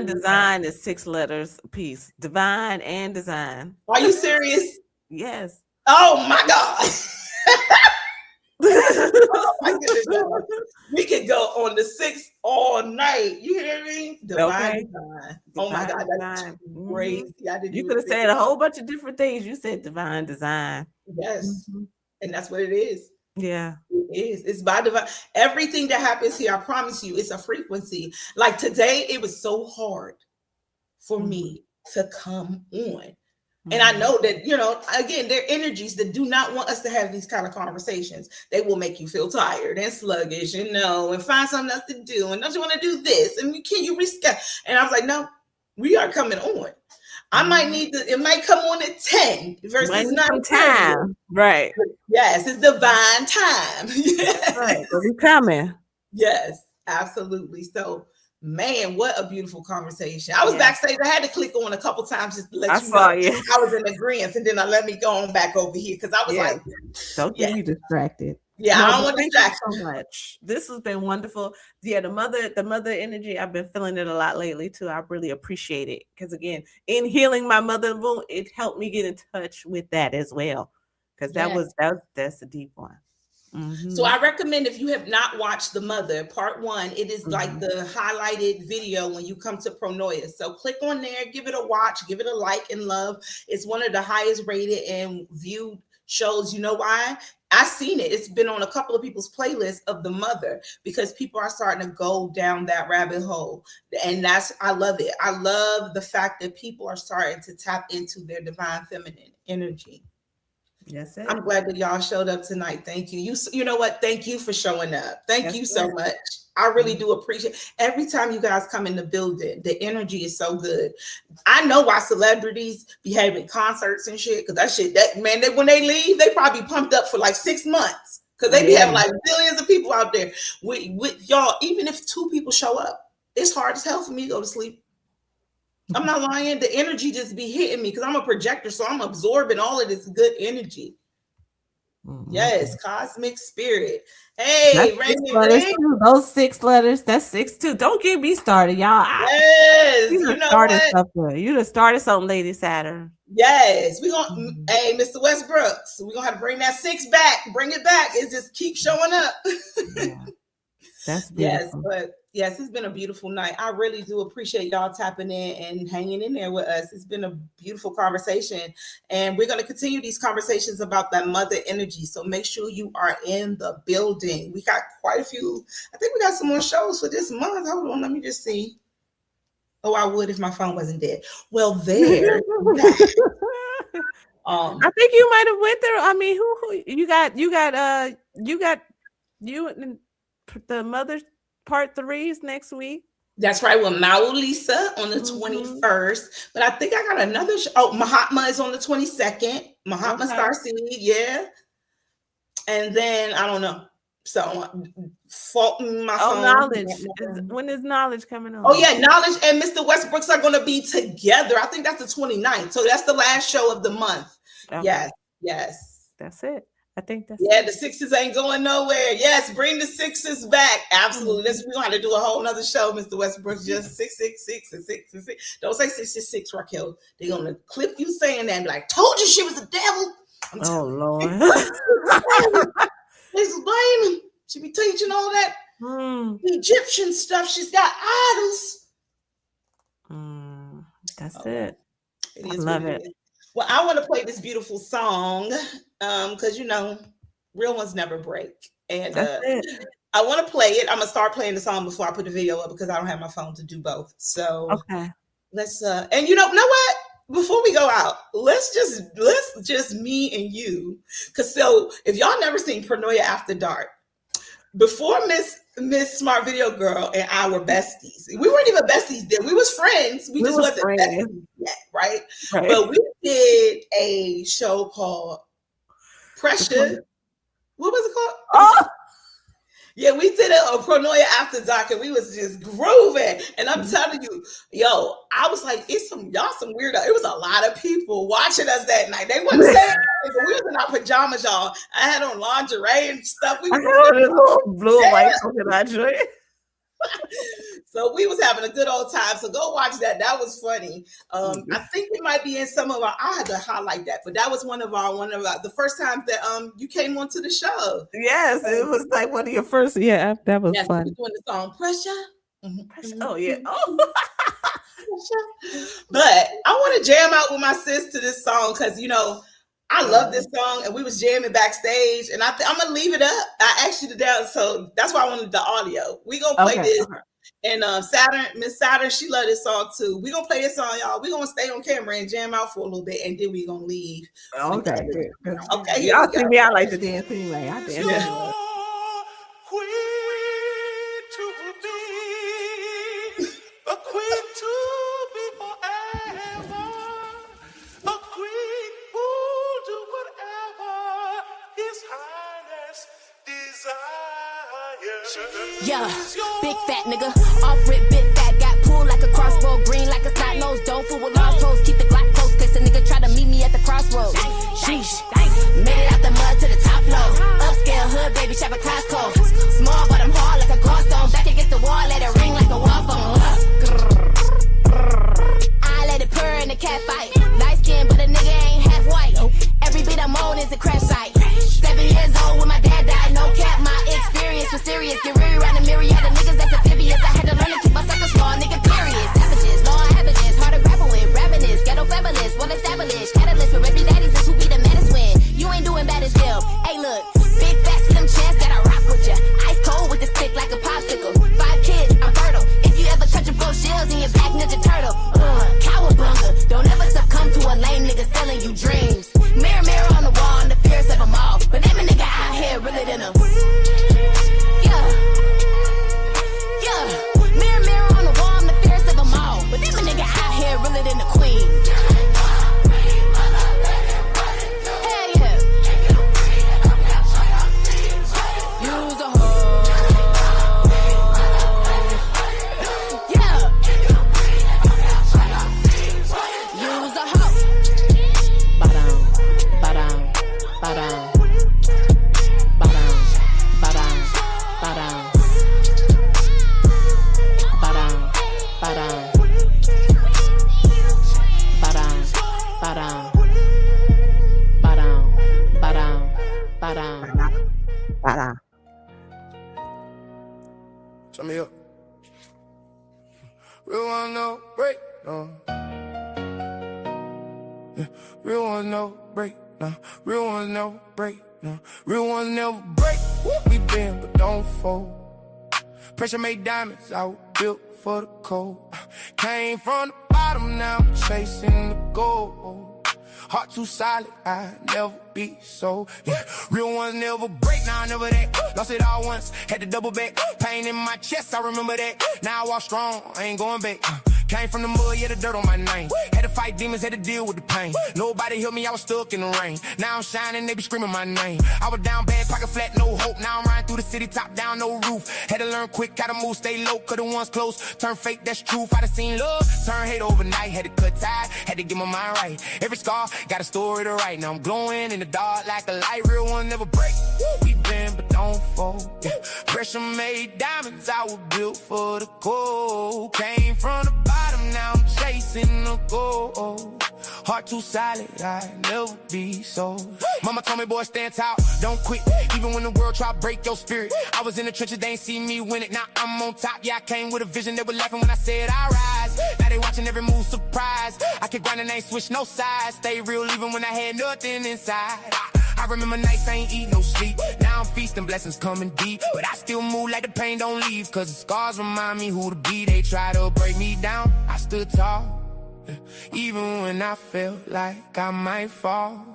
[SPEAKER 14] design is 6 letters a piece. Divine and design.
[SPEAKER 13] Are you serious?
[SPEAKER 14] Yes.
[SPEAKER 13] Oh my God. Oh my goodness. We could go on the 6 all night. You hear me? Divine design. Oh my God, that's crazy.
[SPEAKER 14] You could have said a whole bunch of different things. You said divine design.
[SPEAKER 13] Yes. And that's what it is.
[SPEAKER 14] Yeah.
[SPEAKER 13] It is. It's by divine. Everything that happens here, I promise you, it's a frequency. Like today, it was so hard for me to come on. And I know that, you know, again, they're energies that do not want us to have these kind of conversations. They will make you feel tired and sluggish, and and find something else to do. And don't you want to do this? And can you reschedule? And I was like, no, we are coming on. I might need to, it might come on at 10 versus 9
[SPEAKER 14] time. Right.
[SPEAKER 13] Yes, it's divine time.
[SPEAKER 14] Yes. Right. So we coming.
[SPEAKER 13] Yes, absolutely. So, man, what a beautiful conversation. I was backstage. I had to click on a couple times just to let you know I was in agreement, and then I let me go on back over here because I was like,
[SPEAKER 14] don't get me distracted.
[SPEAKER 13] Yeah, I don't want to distract
[SPEAKER 14] so much. This has been wonderful. Yeah, the mother energy, I've been feeling it a lot lately too. I really appreciate it because again, in healing my mother wound, it helped me get in touch with that as well. Because that's a deep one.
[SPEAKER 13] So I recommend, if you have not watched The Mother Part 1, it is like the highlighted video when you come to Pronoia. So click on there, give it a watch, give it a like and love. It's one of the highest rated and viewed shows. You know why? I've seen it. It's been on a couple of people's playlists of The Mother because people are starting to go down that rabbit hole. And I love it. I love the fact that people are starting to tap into their divine feminine energy.
[SPEAKER 14] Yes,
[SPEAKER 13] I'm glad that y'all showed up tonight. Thank you. You know what? Thank you for showing up. Thank you so much. I really do appreciate every time you guys come in the building. The energy is so good. I know why celebrities be having concerts and shit, because when they leave, they probably pumped up for like 6 months because they be having like billions of people out there. With y'all, even if 2 people show up, it's hard as hell for me to go to sleep. I'm not lying. The energy just be hitting me because I'm a projector, so I'm absorbing all of this good energy. Yes, cosmic spirit. Hey,
[SPEAKER 14] those 6 letters. That's 6 too. Don't get me started, y'all. You done started something. You done started something, Lady Saturn.
[SPEAKER 13] Yes, we gonna. Hey, Mr. Westbrook, so we gonna have to bring that 6 back. Bring it back. It just keeps showing up.
[SPEAKER 14] That's beautiful.
[SPEAKER 13] Yes, it's been a beautiful night. I really do appreciate y'all tapping in and hanging in there with us. It's been a beautiful conversation, and we're going to continue these conversations about that mother energy. So make sure you are in the building. We got quite a few. I think we got some more shows for this month. Hold on, let me just see. Oh, I would if my phone wasn't dead. Well, there.
[SPEAKER 14] I think you might have went there. I mean, who you got and the mother part 3s next week.
[SPEAKER 13] That's right, with Mau Lisa on the 21st. But I think I got another show. Oh, Mahatma is on the 22nd. Mahatma Starseed, yeah. And then I don't know. So faulting my phone.
[SPEAKER 14] Knowledge. When is Knowledge coming on?
[SPEAKER 13] Oh, yeah, Knowledge and Mr. Westbrooks are going to be together. I think that's the 29th. So that's the last show of the month.
[SPEAKER 14] Okay.
[SPEAKER 13] Yes.
[SPEAKER 14] That's it. I think that's
[SPEAKER 13] the 6s ain't going nowhere. Yes, bring the 6s back. Absolutely. We're going to have to do a whole nother show, Mr. Westbrook. Just 666 and 6 and 6. Don't say 666, Raquel. They're going to clip you saying that and be like, told you she was the devil.
[SPEAKER 14] Lord.
[SPEAKER 13] Lisa Blaine, she be teaching all that Egyptian stuff. She's got idols.
[SPEAKER 14] That's it.
[SPEAKER 13] It is
[SPEAKER 14] I love it.
[SPEAKER 13] Well, I want to play this beautiful song because, Real ones never break. And I want to play it. I'm gonna start playing the song before I put the video up because I don't have my phone to do both. So
[SPEAKER 14] okay,
[SPEAKER 13] let's and you know what? Before we go out, let's just me and you. Cause so if y'all never seen Pronoia After Dark, before Miss Smart Video Girl and I were besties. We weren't even besties then. We was friends. We just wasn't besties yet, right? But we did a show called Pressure. What was it called?
[SPEAKER 14] Oh.
[SPEAKER 13] Yeah, we did a Pronoia After Dark, and we was just grooving. And I'm telling you, yo, I was like, y'all some weirdo. It was a lot of people watching us that night. They wasn't saying anything, but we was in our pajamas, y'all. I had on lingerie and stuff.
[SPEAKER 14] I had on this little blue and white lingerie.
[SPEAKER 13] So we was having a good old time. So go watch that. That was funny. I think it might be in some of our. I had to highlight that, but that was one of our the first times that you came onto the show.
[SPEAKER 14] Yes, it was like one of your first. Yeah, that was fun.
[SPEAKER 13] We doing the song Pressure.
[SPEAKER 14] Pressure. Oh yeah. Oh.
[SPEAKER 13] But I want to jam out with my sis to this song because I love this song, and we was jamming backstage, and I'm gonna leave it up. I asked you to down, so that's why I wanted the audio. We gonna play this, and Miss Saturn, she loved this song too. We gonna play this song, y'all. We gonna stay on camera and jam out for a little bit, and then we gonna leave.
[SPEAKER 14] Okay,
[SPEAKER 13] okay.
[SPEAKER 14] Y'all see me? I like to dance anyway. I dance.
[SPEAKER 2] Yeah.
[SPEAKER 12] Yeah, big fat nigga, off rip, big fat, got pulled like a crossbow, green like a snot nose, don't fool with lost toes, keep the Glock close, cause the nigga try to meet me at the crossroads. Sheesh, made it out the mud to the top floor, upscale hood, baby, shop at Costco, small but I'm hard like a gallstone, back against the wall, let it ring like a wall phone. I let it purr in the cat fight, light skin but a nigga ain't half white, every beat I'm on is a crash site, 7 years old when my dad died, no cap, my experience was serious, get real around the myriad of niggas that's amphibious, I had to learn to keep my sucker small, nigga period, savages, law averages, hard to grapple with, ravenous, ghetto fabulous, well established, catalyst for every daddies is who be the maddest when, you ain't doing bad as them, hey look, big fat slim chance that I rock with ya, ice cold with this stick like a popsicle, 5 kids, I'm fertile, if you ever touch a bro shells in your back, Ninja Turtle, cowabunga, don't ever succumb to a lame nigga selling you dreams, mirror, mirror on the wall, I'm the fierce of them all, but them a nigga out here realer than them. Mirror, mirror on the wall, I'm the fierce of them all. But them a nigga out here realer than the queen. Hell yeah. Use a hoe. Yeah. Use a hoe. Ba-dum, ba-dum, ba-dum.
[SPEAKER 15] Turn me up. Real one, no break, no. Yeah. Real one, no break, no. Real one, no break, no. Real one never break. We bend, but don't fold. Pressure made diamonds, I was built for the cold. Came from the bottom, now I'm chasing the gold. Heart too solid, I never be so. Yeah. Real ones never break, now I never that. Lost it all once, had to double back. Pain in my chest, I remember that. Now I walk strong, I ain't going back. Came from the mud, yeah, the dirt on my name. Had to fight demons, had to deal with the pain. Nobody helped me, I was stuck in the rain. Now I'm shining, they be screaming my name. I was down bad, pocket flat, no hope. Now I'm riding through the city, top down, no roof. Had to learn quick, how to move, stay low, cause the ones close. Turn fake, that's truth. I done seen love, turn hate overnight. Had to cut ties, had to get my mind right. Every scar, got a story to write. Now I'm glowing in the dark like a light. Real one never break. We bend, but don't fold. Yeah. Pressure made diamonds, I was built for the cold. Came from the bottom, now I'm chasing the gold. Heart too solid, I never be so. Mama told me, boy, stand tall, don't quit. Even when the world try to break your spirit. I was in the trenches, they ain't see me win it. Now I'm on top, yeah, I came with a vision. They were laughing when I said I rise. Now they watching every move, surprised. I keep grinding, ain't switch no sides. Stay real even when I had nothing inside. I I remember nights I ain't eat no sleep. Now I'm feasting, blessings coming deep. But I still move like the pain don't leave. Cause the scars remind me who to be. They try to break me down, I stood tall. Even when I felt like I might fall.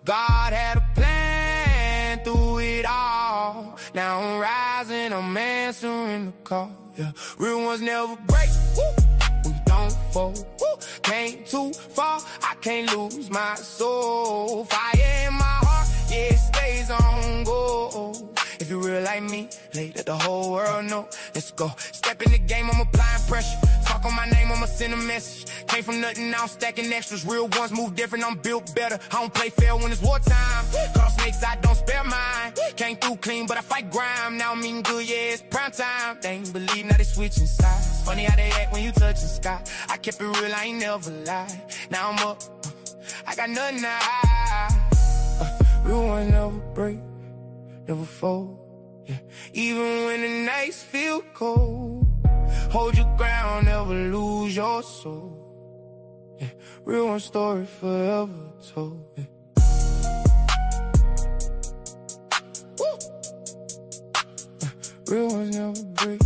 [SPEAKER 15] God had a plan through it all. Now I'm rising, I'm answering the call. Yeah, real ones never break. We don't fold. Came too far, I can't lose my soul. Fire in my heart, yeah, it stays on go. If you real like me, let the whole world know. Let's go. Step in the game, I'm applying pressure. Talk on my name, I'ma send a message. Came from nothing, now I'm stacking extras. Real ones move different, I'm built better. I don't play fair when it's wartime. Call snakes, I don't spare mine. Came through clean, but I fight grime. Now I'm eating good, yeah, it's prime time. They ain't believe, now they switching sides. Funny how they act when you touch the sky. I kept it real, I ain't never lied. Now I'm up, I got nothing to hide. Real ones never break, never fold. Yeah. Even when the nights feel cold, hold your ground, never lose your soul. Yeah. Real one story forever told. Yeah. Real ones never break.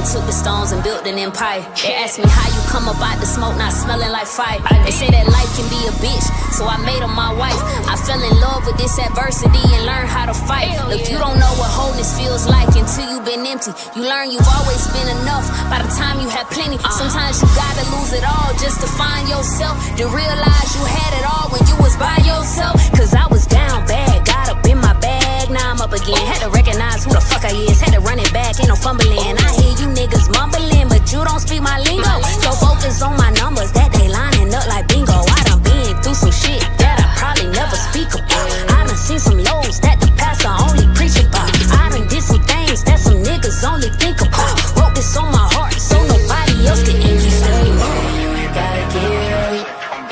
[SPEAKER 1] Took the stones and built an empire. They asked me how you come about the smoke not smelling like fire. They say that life can be a bitch, so I made her my wife. I fell in love with this adversity and learned how to fight. Look, you don't know what wholeness feels like until you've been empty. You learn you've always been enough by the time you had plenty. Sometimes you gotta lose it all just to find yourself, to realize you had it all when you was by yourself. Cause I was down bad, got up in my bag, now I'm up again. Had to recognize who the fuck I is, had to run it back, ain't no fumbling. I hear you niggas mumbling, but you don't speak my lingo. So focus on my numbers, that they lining up like bingo. I done been through some shit that I probably never speak about. I done seen some lows that the pastor only preach about. I done did some things that some niggas only think about. Wrote this on my heart so nobody else can. If you stay ready, you ain't gotta get ready.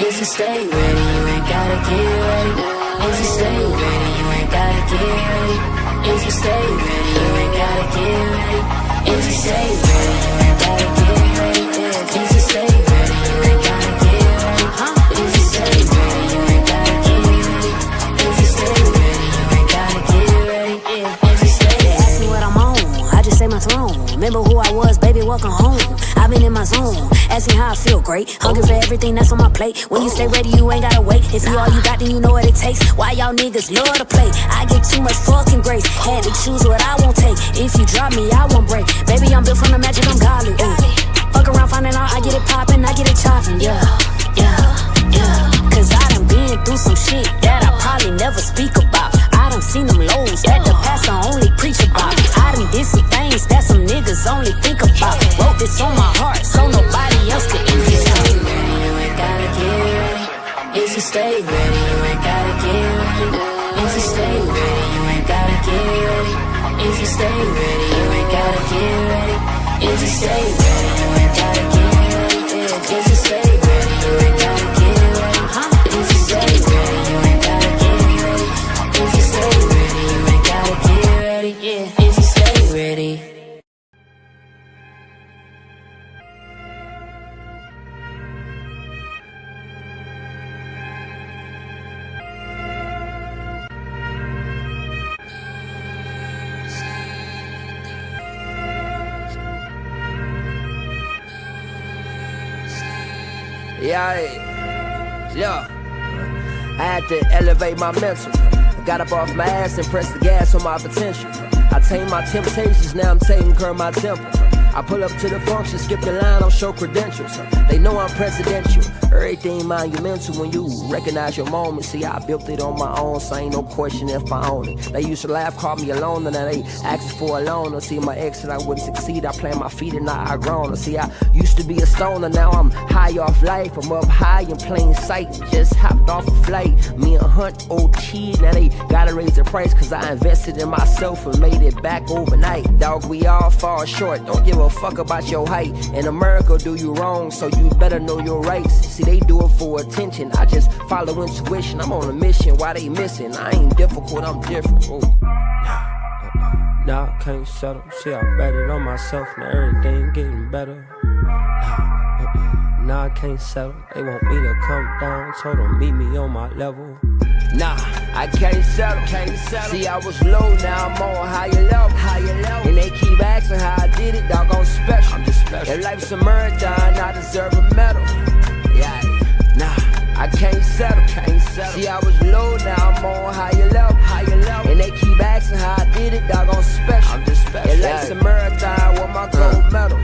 [SPEAKER 1] If you stay ready, you ain't gotta get ready. If you stay ready, you ain't gotta get ready. If you stay ready, you ain't gotta get ready. If you stay ready, you ain't gotta get ready. If you stay ready, you ain't gotta get ready. If you stay ready, you ain't gotta get ready. If you stay ready, you ain't gotta get ready. If you stay ready. Ask me what I'm on, I just say my throne. Remember who I was, baby, welcome home. I've been in my zone, ask me how I feel, great. Hungry for everything that's on my plate. When you stay ready, you ain't gotta wait. If you all you got, then you know what it takes. Why y'all niggas love to play? I get too much fucking grace. Had to choose what I won't take. If you drop me, I won't break. Baby, I'm built from the magic, I'm godly. Fuck around, finding out I get it poppin', I get it choppin'. Yeah, yeah, yeah. Cause I done been through some shit that I probably never speak about. I done seen them lows that the pastor only preach about. I done did some things that some niggas only think about. Wrote this on my heart so nobody else could end it. If you stay ready, you ain't gotta get ready. If you stay ready, you ain't gotta get ready. If you stay ready, you ain't gotta get ready. If you stay ready, you ain't gotta get ready. If you stay ready, you ain't gotta get ready. If you stay ready, you ain't gotta get ready. If you stay ready, you ain't gotta get ready. If you stay ready, you ain't gotta get ready. If you stay ready.
[SPEAKER 8] Yeah. I had to elevate my mental. I got up off my ass and pressed the gas on my potential. I tamed my temptations, now I'm taking care of my temple. I pull up to the function, skip the line, I'll show credentials. They know I'm presidential. Everything monumental when you recognize your moment. See, I built it on my own, so ain't no question if I own it. They used to laugh, call me alone, and now they asking for a loan. See, my ex said I wouldn't succeed. I plant my feet and now I grown. See, I used to be a stoner, now I'm high off life. I'm up high in plain sight, just hopped off a flight. Me and Hunt OT, now they gotta raise the price, cause I invested in myself and made it back overnight. Dog, we all fall short, don't give a fuck about your height. In America, do you wrong, so you better know your rights. See, they do it for attention, I just follow intuition. I'm on a mission, why they missing? I ain't difficult, I'm different. Ooh. Nah, I can't settle. See, I bet it on myself, now everything getting better. Nah, I can't settle. They want me to come down, told them meet me on my level. Nah, I can't settle. See, I was low, now I'm on higher level. And they keep asking how I did it, dog, I'm special. If life's a marathon, I deserve a medal. Yeah, nah, I can't settle. See, I was low, now I'm on higher level. And they keep asking how I did it, dog, I'm special. If life's a marathon, with my gold medal.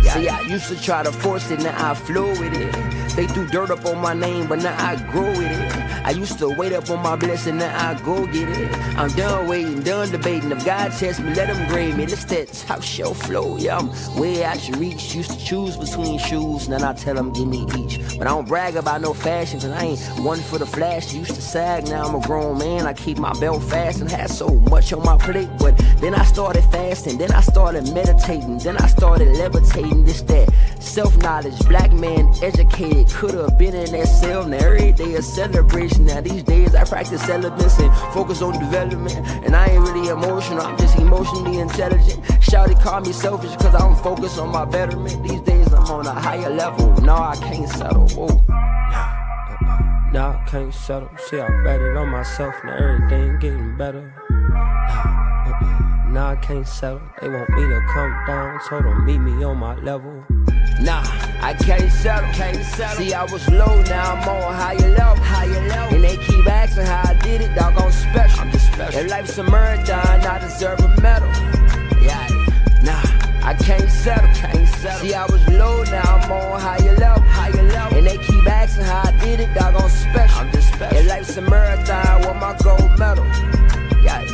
[SPEAKER 8] See, I used to try to force it, now I flow with it. They threw dirt up on my name, but now I grow with it. I used to wait up on my blessing, now I go get it. I'm done waiting, done debating. If God tests me, let him grade me. This that top shelf flow, yeah, I'm way out your reach. Used to choose between shoes, now I tell them give me each. But I don't brag about no fashion, cause I ain't one for the flash. Used to sag, now I'm a grown man. I keep my belt fast and had so much on my plate. But then I started fasting, then I started meditating, then I started levitating. This that self-knowledge, black man educated, could've been in that cell. Now every day a celebration. Now these days I practice celibacy and focus on development. And I ain't really emotional, I'm just emotionally intelligent. Shawty call me selfish cause I don't focus on my betterment. These days I'm on a higher level. No, I can't settle. Whoa. Nah, I can't settle. See, I bet it on myself, now everything getting better. Nah, I can't settle. They want me to come down, told them meet me on my level. Nah, I can't settle. See, I was low, now I'm on higher level. And they keep asking how I did it, dog, I'm special. If life's a marathon, I deserve a medal. Yeah, nah, I can't settle. See, I was low, now I'm on higher level. And they keep asking how I did it, dog, I'm special. If life's a marathon, with my gold medal. Yeah.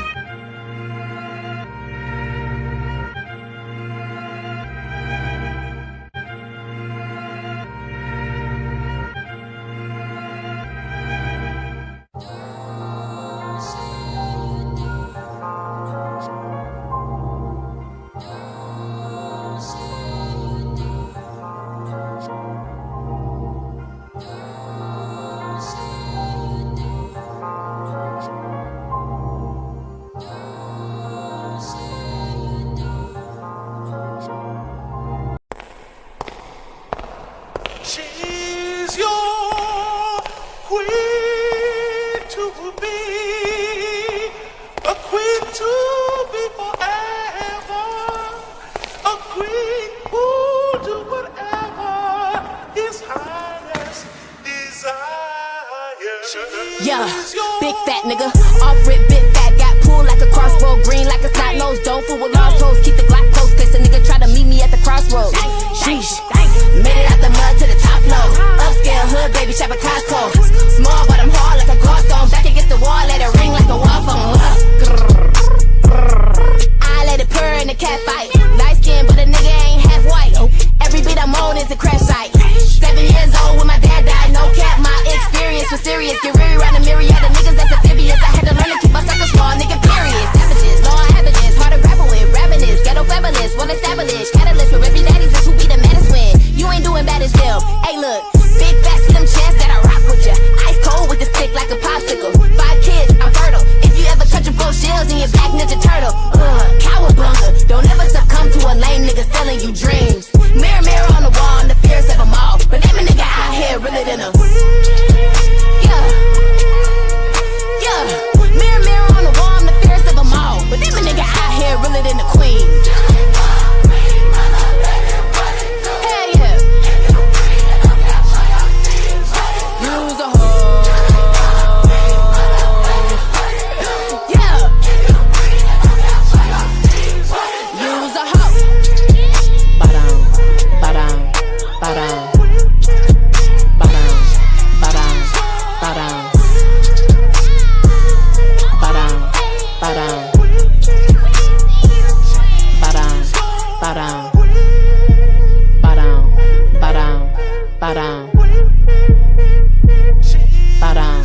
[SPEAKER 12] Yeah, big fat nigga, off rip, big fat, got pulled like a crossbow, green like a snot nose, don't fool with lost toes, keep the Glock close, case a nigga try to meet me at the crossroads. Sheesh, made it out the mud to the top floor, upscale hood, baby, shop at Costco. Small but I'm hard like a gallstone, back against the wall, let it ring like a wall phone. I let it purr in the cat fight, light skin but a nigga ain't half white. Every beat I'm on is a crash site. 7 years old when my dad died, no cap, my experience was serious. Get reary around the myriad of niggas that's amphibious. I had to learn to keep my sucker small, nigga, period. Savages, law averages, hard to grapple with, ravenous, ghetto fabulous, well established, catalyst with every daddies, that's who be the maddest when you ain't doing bad as them. Hey look, big fat see them chance that I rock with ya. Ice cold with the stick like a popsicle. 5 kids, I'm fertile. If you ever touch a both shells in your back, Ninja Turtle. Cowabunga, don't ever succumb to a lame nigga selling you dreams. Mirror, mirror on the wall, I'm the fierce of them all. But them nigga out here realer than a mirror, mirror on the wall, I'm the fierce of them all. But them nigga out here realer than the queen. Hell yeah. Use a hoe. Yeah. Use a hoe.
[SPEAKER 16] Bow down. Bow down.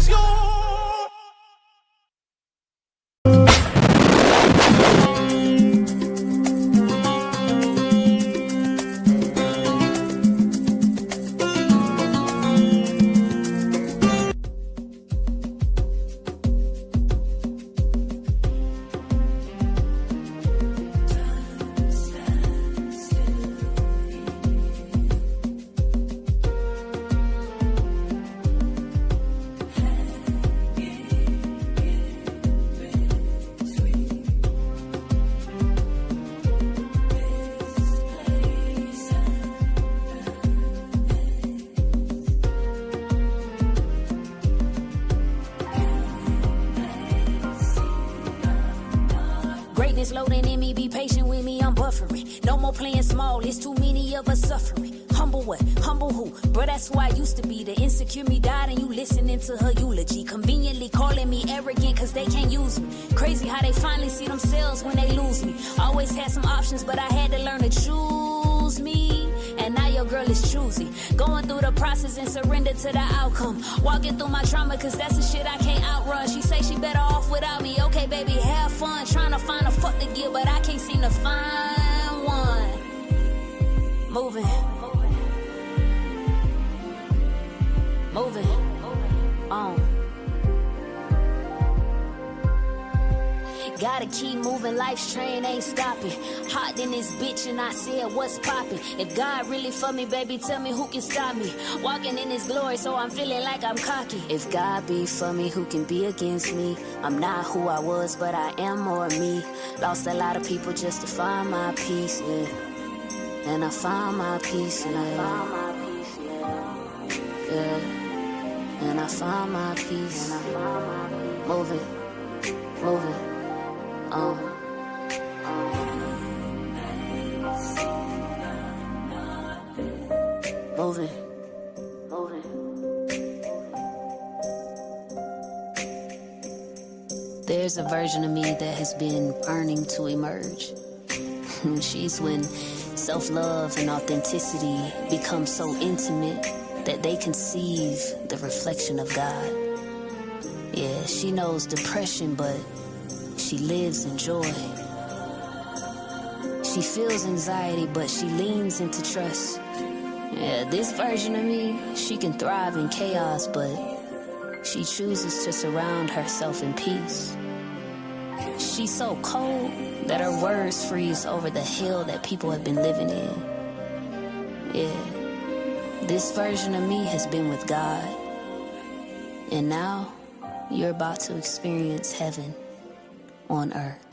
[SPEAKER 1] Greatness loading in me, be patient with me, I'm buffering. No more playing small, it's too many of us suffering. Humble what? Humble who? Bro, that's who I used to be. The insecure me died and you listening to her eulogy. Conveniently calling me arrogant cause they can't use me. Crazy how they finally see themselves when they lose me. Always had some options, but I had to learn to choose me. And now your girl is choosy. Going through the process and surrender to the outcome. Walking through my trauma cause that's the shit I can't outrun. She say she better off without me. Okay, baby, have fun. Trying to find a fuck to give, but I can't seem to find one. Moving. Moving on. Gotta keep moving, life's train ain't stopping. Hot in this bitch and I said what's poppin'. If God really for me, baby, tell me who can stop me. Walking in his glory, so I'm feeling like I'm cocky. If God be for me, who can be against me? I'm not who I was, but I am more me. Lost a lot of people just to find my peace, yeah. And I found my peace, yeah. Yeah. And I found my peace. Moving, moving, moving, moving. There's a version of me that has been burning to emerge. She's when self-love and authenticity become so intimate that they conceive the reflection of God. Yeah, she knows depression, but she lives in joy. She feels anxiety, but she leans into trust. Yeah, this version of me, she can thrive in chaos, but she chooses to surround herself in peace. She's so cold that her words freeze over the hell that people have been living in. Yeah. This version of me has been with God, and now you're about to experience heaven on earth.